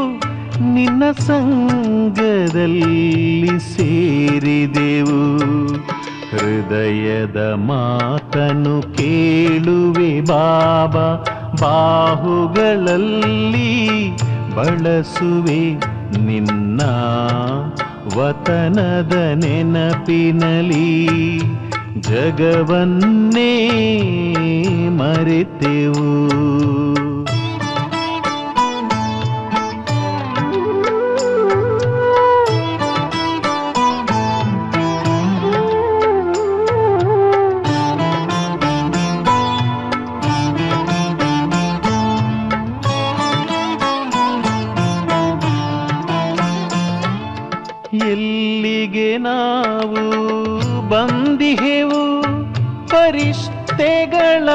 S3: ನಿನ್ನ ಸಂಗದಲ್ಲಿ ಸೇರಿದೆವು ಹೃದಯದ ಮಾತನ್ನು ಕೇಳುವೆ ಬಾಬಾ ಬಾಹುಗಳಲ್ಲಿ ಬಳಸುವೆ ನಿನ್ನ ವತನದ ನೆನಪಿನಲಿ ಜಗವನ್ನೇ ಮರೆತೆವು ಎಲ್ಲಿಗೆ ನಾವು ಬಂದಿಹೆವು ಪರಿಷ್ಠೆಗಳ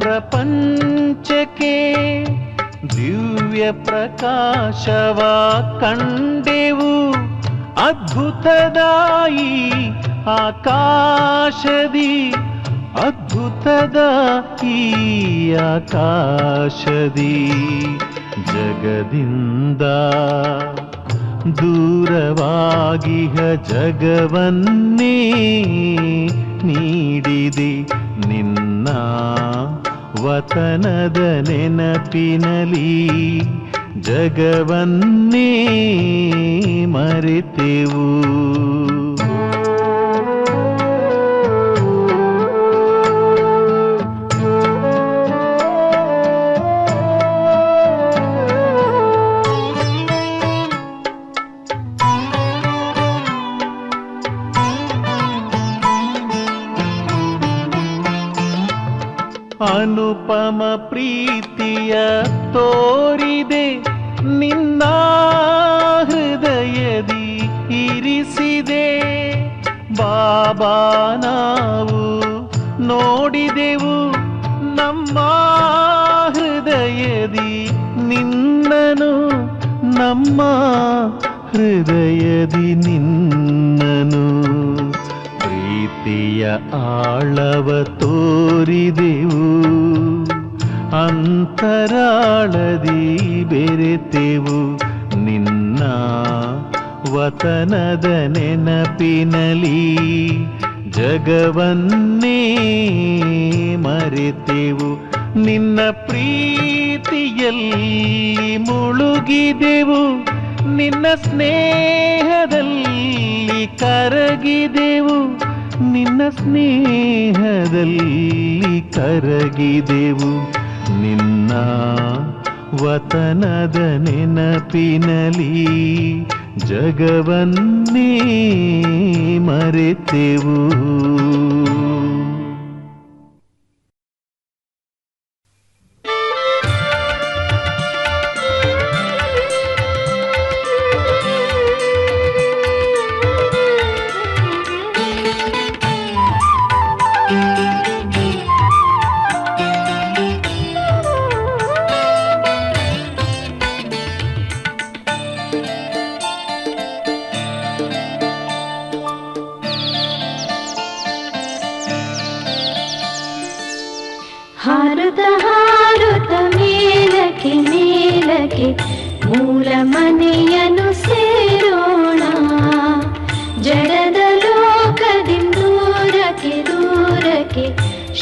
S3: ಪ್ರಪಂಚಕ್ಕೆ ದಿವ್ಯ ಪ್ರಕಾಶವ ಕಂಡೆವು ಅದ್ಭುತದಾಯಿ ಆಕಾಶದಿ ಅದ್ಭುತದ ಈ ಆಕಾಶದಿ ಜಗದಿಂದ ದೂರವಾಗಿಹ ಜಗವನ್ನೇ ನೀಡಿದೆ ನಿನ್ನ ವತನದ ನೆನಪಿನಲಿ ಜಗವನ್ನೇ ಮರೆತೆವು. ಅನುಪಮ ಪ್ರೀತಿಯ ತೋರಿದೆ ನಿನ್ನ ಹೃದಯದಿ ಇರಿಸಿದೆ ಬಾಬಾ ನಾವು ನೋಡಿದೆವು ನಮ್ಮ ಹೃದಯದಿ ನಿನ್ನನು ನಮ್ಮ ಹೃದಯದಿ ನಿನ್ನನು ಪ್ರೀತಿಯ ಆಳವ ತೋರಿದೆವು ಅಂತರಾಳದಿ ಬೆರೆತೆವು ನಿನ್ನ ವತನದ ನೆನಪಿನಲಿ ಜಗವನ್ನೇ ಮರೆತೆವು ನಿನ್ನ ಪ್ರೀತಿಯಲ್ಲಿ ಮುಳುಗಿದೆವು ನಿನ್ನ ಸ್ನೇಹದಲ್ಲಿ ಕರಗಿದೆವು ನಿನ್ನ ಸ್ನೇಹದಲ್ಲಿ ಕರಗಿದೆವು ನಿನ್ನ ವತನದ ನೆನಪಿನಲಿ ಜಗವನ್ನೇ ಮರೆತೆವು.
S2: ಹಾರುತ್ತ ಹಾರುತ್ತ ಮೇಲಕ್ಕೆ ಮೇಲಕ್ಕೆ ಮೂಲ ಮನೆಯನ್ನು ಸೇರೋಣ ಜಡದ ಲೋಕದಿಂದ ದೂರಕ್ಕೆ ದೂರಕ್ಕೆ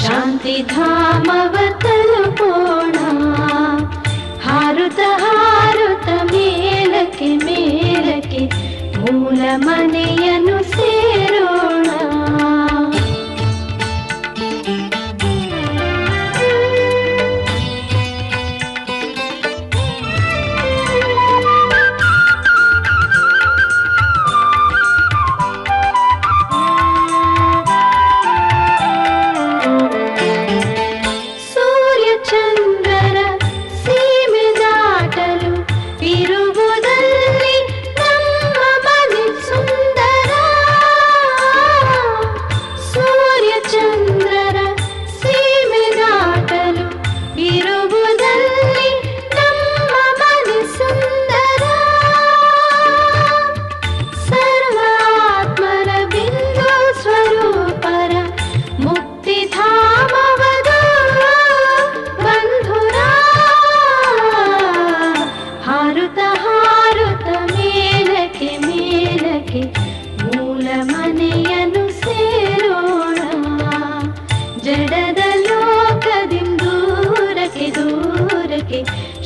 S2: ಶಾಂತಿ ಧಾಮವ ತಲುಪೋಣ ಹಾರುತ್ತ ಹಾರುತ್ತ ಮೇಲಕ್ಕೆ ಮೇಲಕ್ಕೆ ಮೂಲ ಮನೆಯನ್ನು ಸೇರೋಣ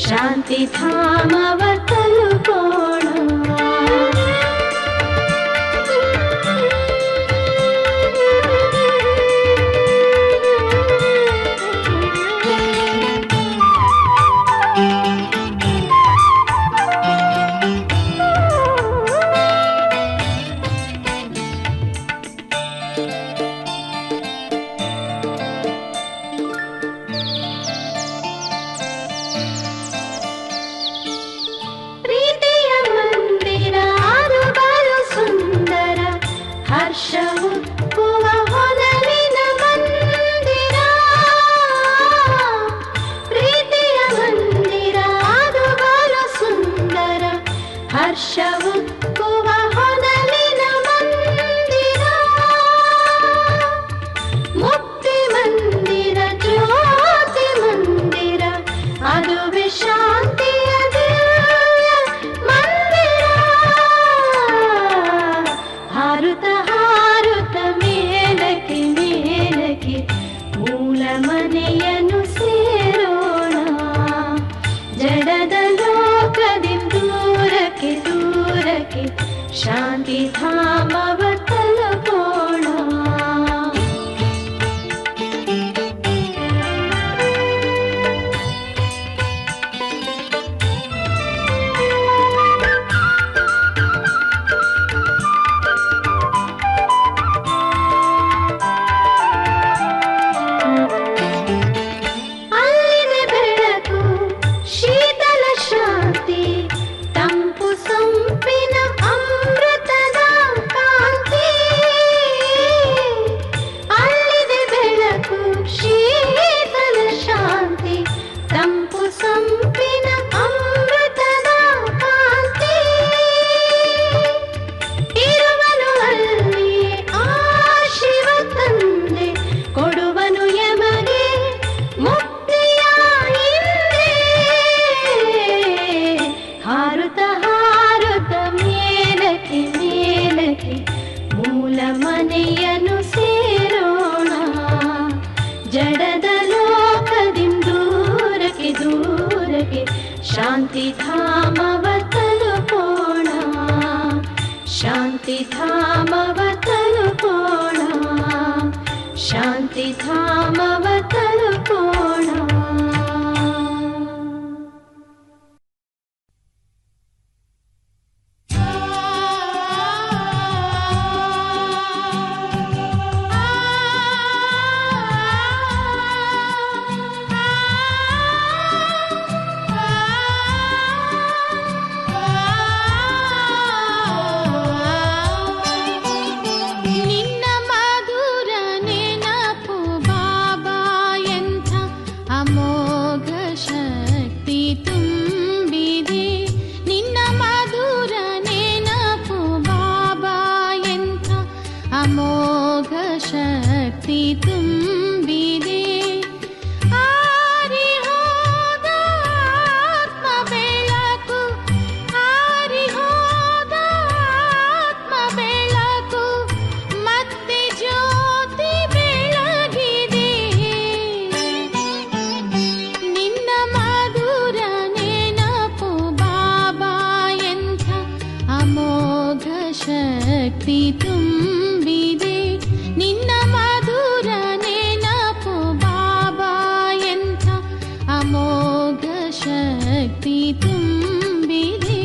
S2: ಶಾಂತಿ ಧಾಮವ ತಲುಪೋಣ ಪ್ರೀತಿಯ ಅದುವೆ ಶಾಂತಿಯ ದಿವ್ಯ ಮಂದಿರ. ಹಾರುತ್ತ ಹಾರುತ್ತ ಮೇಲಕ್ಕೆ ಮೇಲಕ್ಕೆ ಮೂಲ ಮನೆಯನ್ನು ಸೇರೋಣ. ಜಡದ ಲೋಕದಿಂದ ದೂರಕ್ಕೆ ದೂರಕ್ಕೆ ಶಾಂತಿ ಧಾಮವ ತಲುಪೋಣ. ಅಲ್ಲಿದೆ ಬೆಳಕು, ಶೀತಲ ಶಾಂತಿ, ತಂಪು ಸಂಪಿನ ಅಮೃತದ ಕಾಂತಿ. ಅಲ್ಲಿದೆ ಬೆಳಕು, ಶೀತಲ ಶಾಂತಿ, ತಂಪು ಸಂಪಿನ ಅಮೃತದ ಕಾಂತಿ. ಇರುವನು ಅಲ್ಲಿ ಆ ಶಿವ ತಂದೆ, ಕೊಡುವನು ಯಮಗೆ ಮುಕ್ತಿಯ ಹಿಂದೆ. ಹಾರುತ್ತ ಹಾರುತ್ತ ಮೇಲಕ್ಕೆ ಮೇಲಕ್ಕೆ ಮೂಲ ಮನೆಯನ್ನು ಸೇರೋಣ. ಜಡದ ಲೋಕದಿಂದ ದೂರಕ್ಕೆ ದೂರಕ್ಕೆ ಶಾಂತಿ ಧಾಮವ ತಲುಪೋಣ. ಶಾಂತಿ ಧಾಮವ ತಲುಪೋಣ. ಶಾಂತಿ ಧಾಮವ ತಲುಪೋಣ. ನಿನ್ನ ಮಧುರ ನೆನಪು ಬಾಬಾ, ಎಂಥ ಅಮೋಘ ಶಕ್ತಿ ತುಂಬಿದೆ. ನಿನ್ನ ಮಧುರ ನೆನಪು ಬಾಬಾ, ಎಂಥ ಅಮೋಘ ಶಕ್ತಿ ತುಂಬಿದೆ. ಆರಿ ಹೋದ ಆತ್ಮ ಬೆಳಕು, ಆರಿ ಹೋದ ಆತ್ಮ ಬೆಳಕು, ಮತ್ತೆ ಜ್ಯೋತಿ ಬೆಳಗಿದೆ. ನಿನ್ನ ಮಧುರ ನೆನಪು ಬಾಬಾ, ಎಂಥ ಅಮೋಘ ಶಕ್ತಿ ತುಂಬಿದೆ. ನಿನ್ನ ಮಧುರ ನೆನಪು ಬಾಬಾ, ಎಂಥ ಅಮೋಘ ಶಕ್ತಿ ತುಂಬಿದೆ.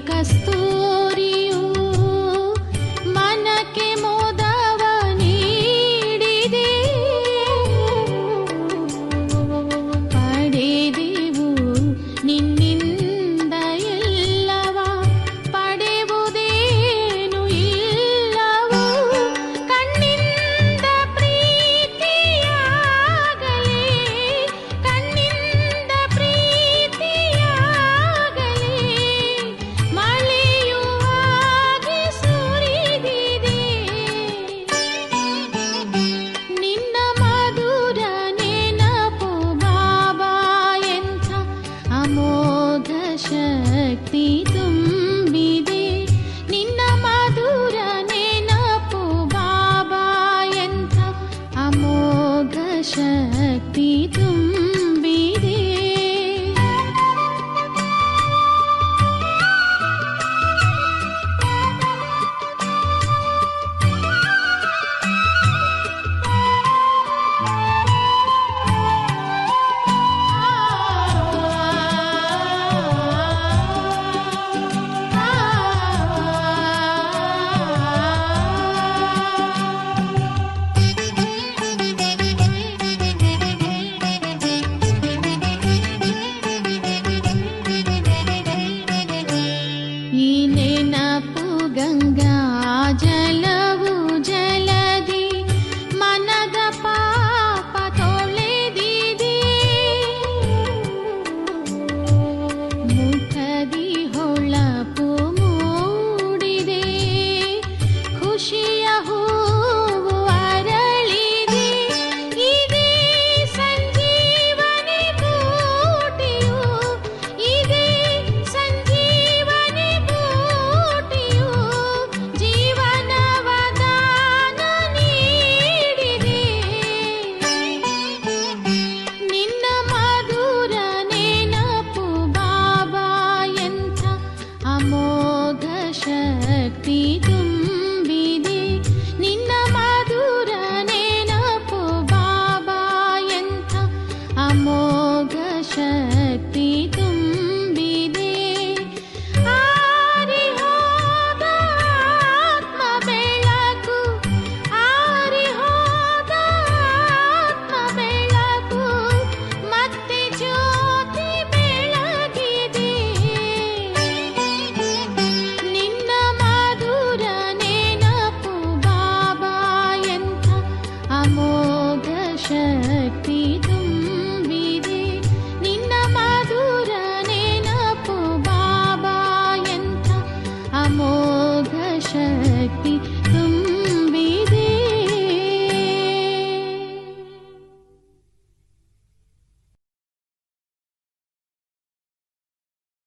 S2: ಕಸ್ತೂರಿಯು ಮನಕ್ಕೆ ಮೋದವ ನೀಡಿದೆ. ಪಡೆದೆವು ನಿನ್ನಿಂದ ಎಲ್ಲವ, ಪಡೆಯುವುದೇನು ಇಲ್ಲವೋ. ಕಣ್ಣಿಂದ ಪ್ರೀತಿಯಾಗಲೇ, ಕಣ್ಣಿಂದ ಪ್ರೀತಿಯಾಗಲೇ ಮಳೆಯುವಾಗಿ ಸುರಿದಿದೆ. ನಿನ್ನ ಮಧುರ ನೆನಪು ಬಾಬಾ, ಎಂಥ ಅಮೋಘ ಶಕ್ತಿ ತುಂಬ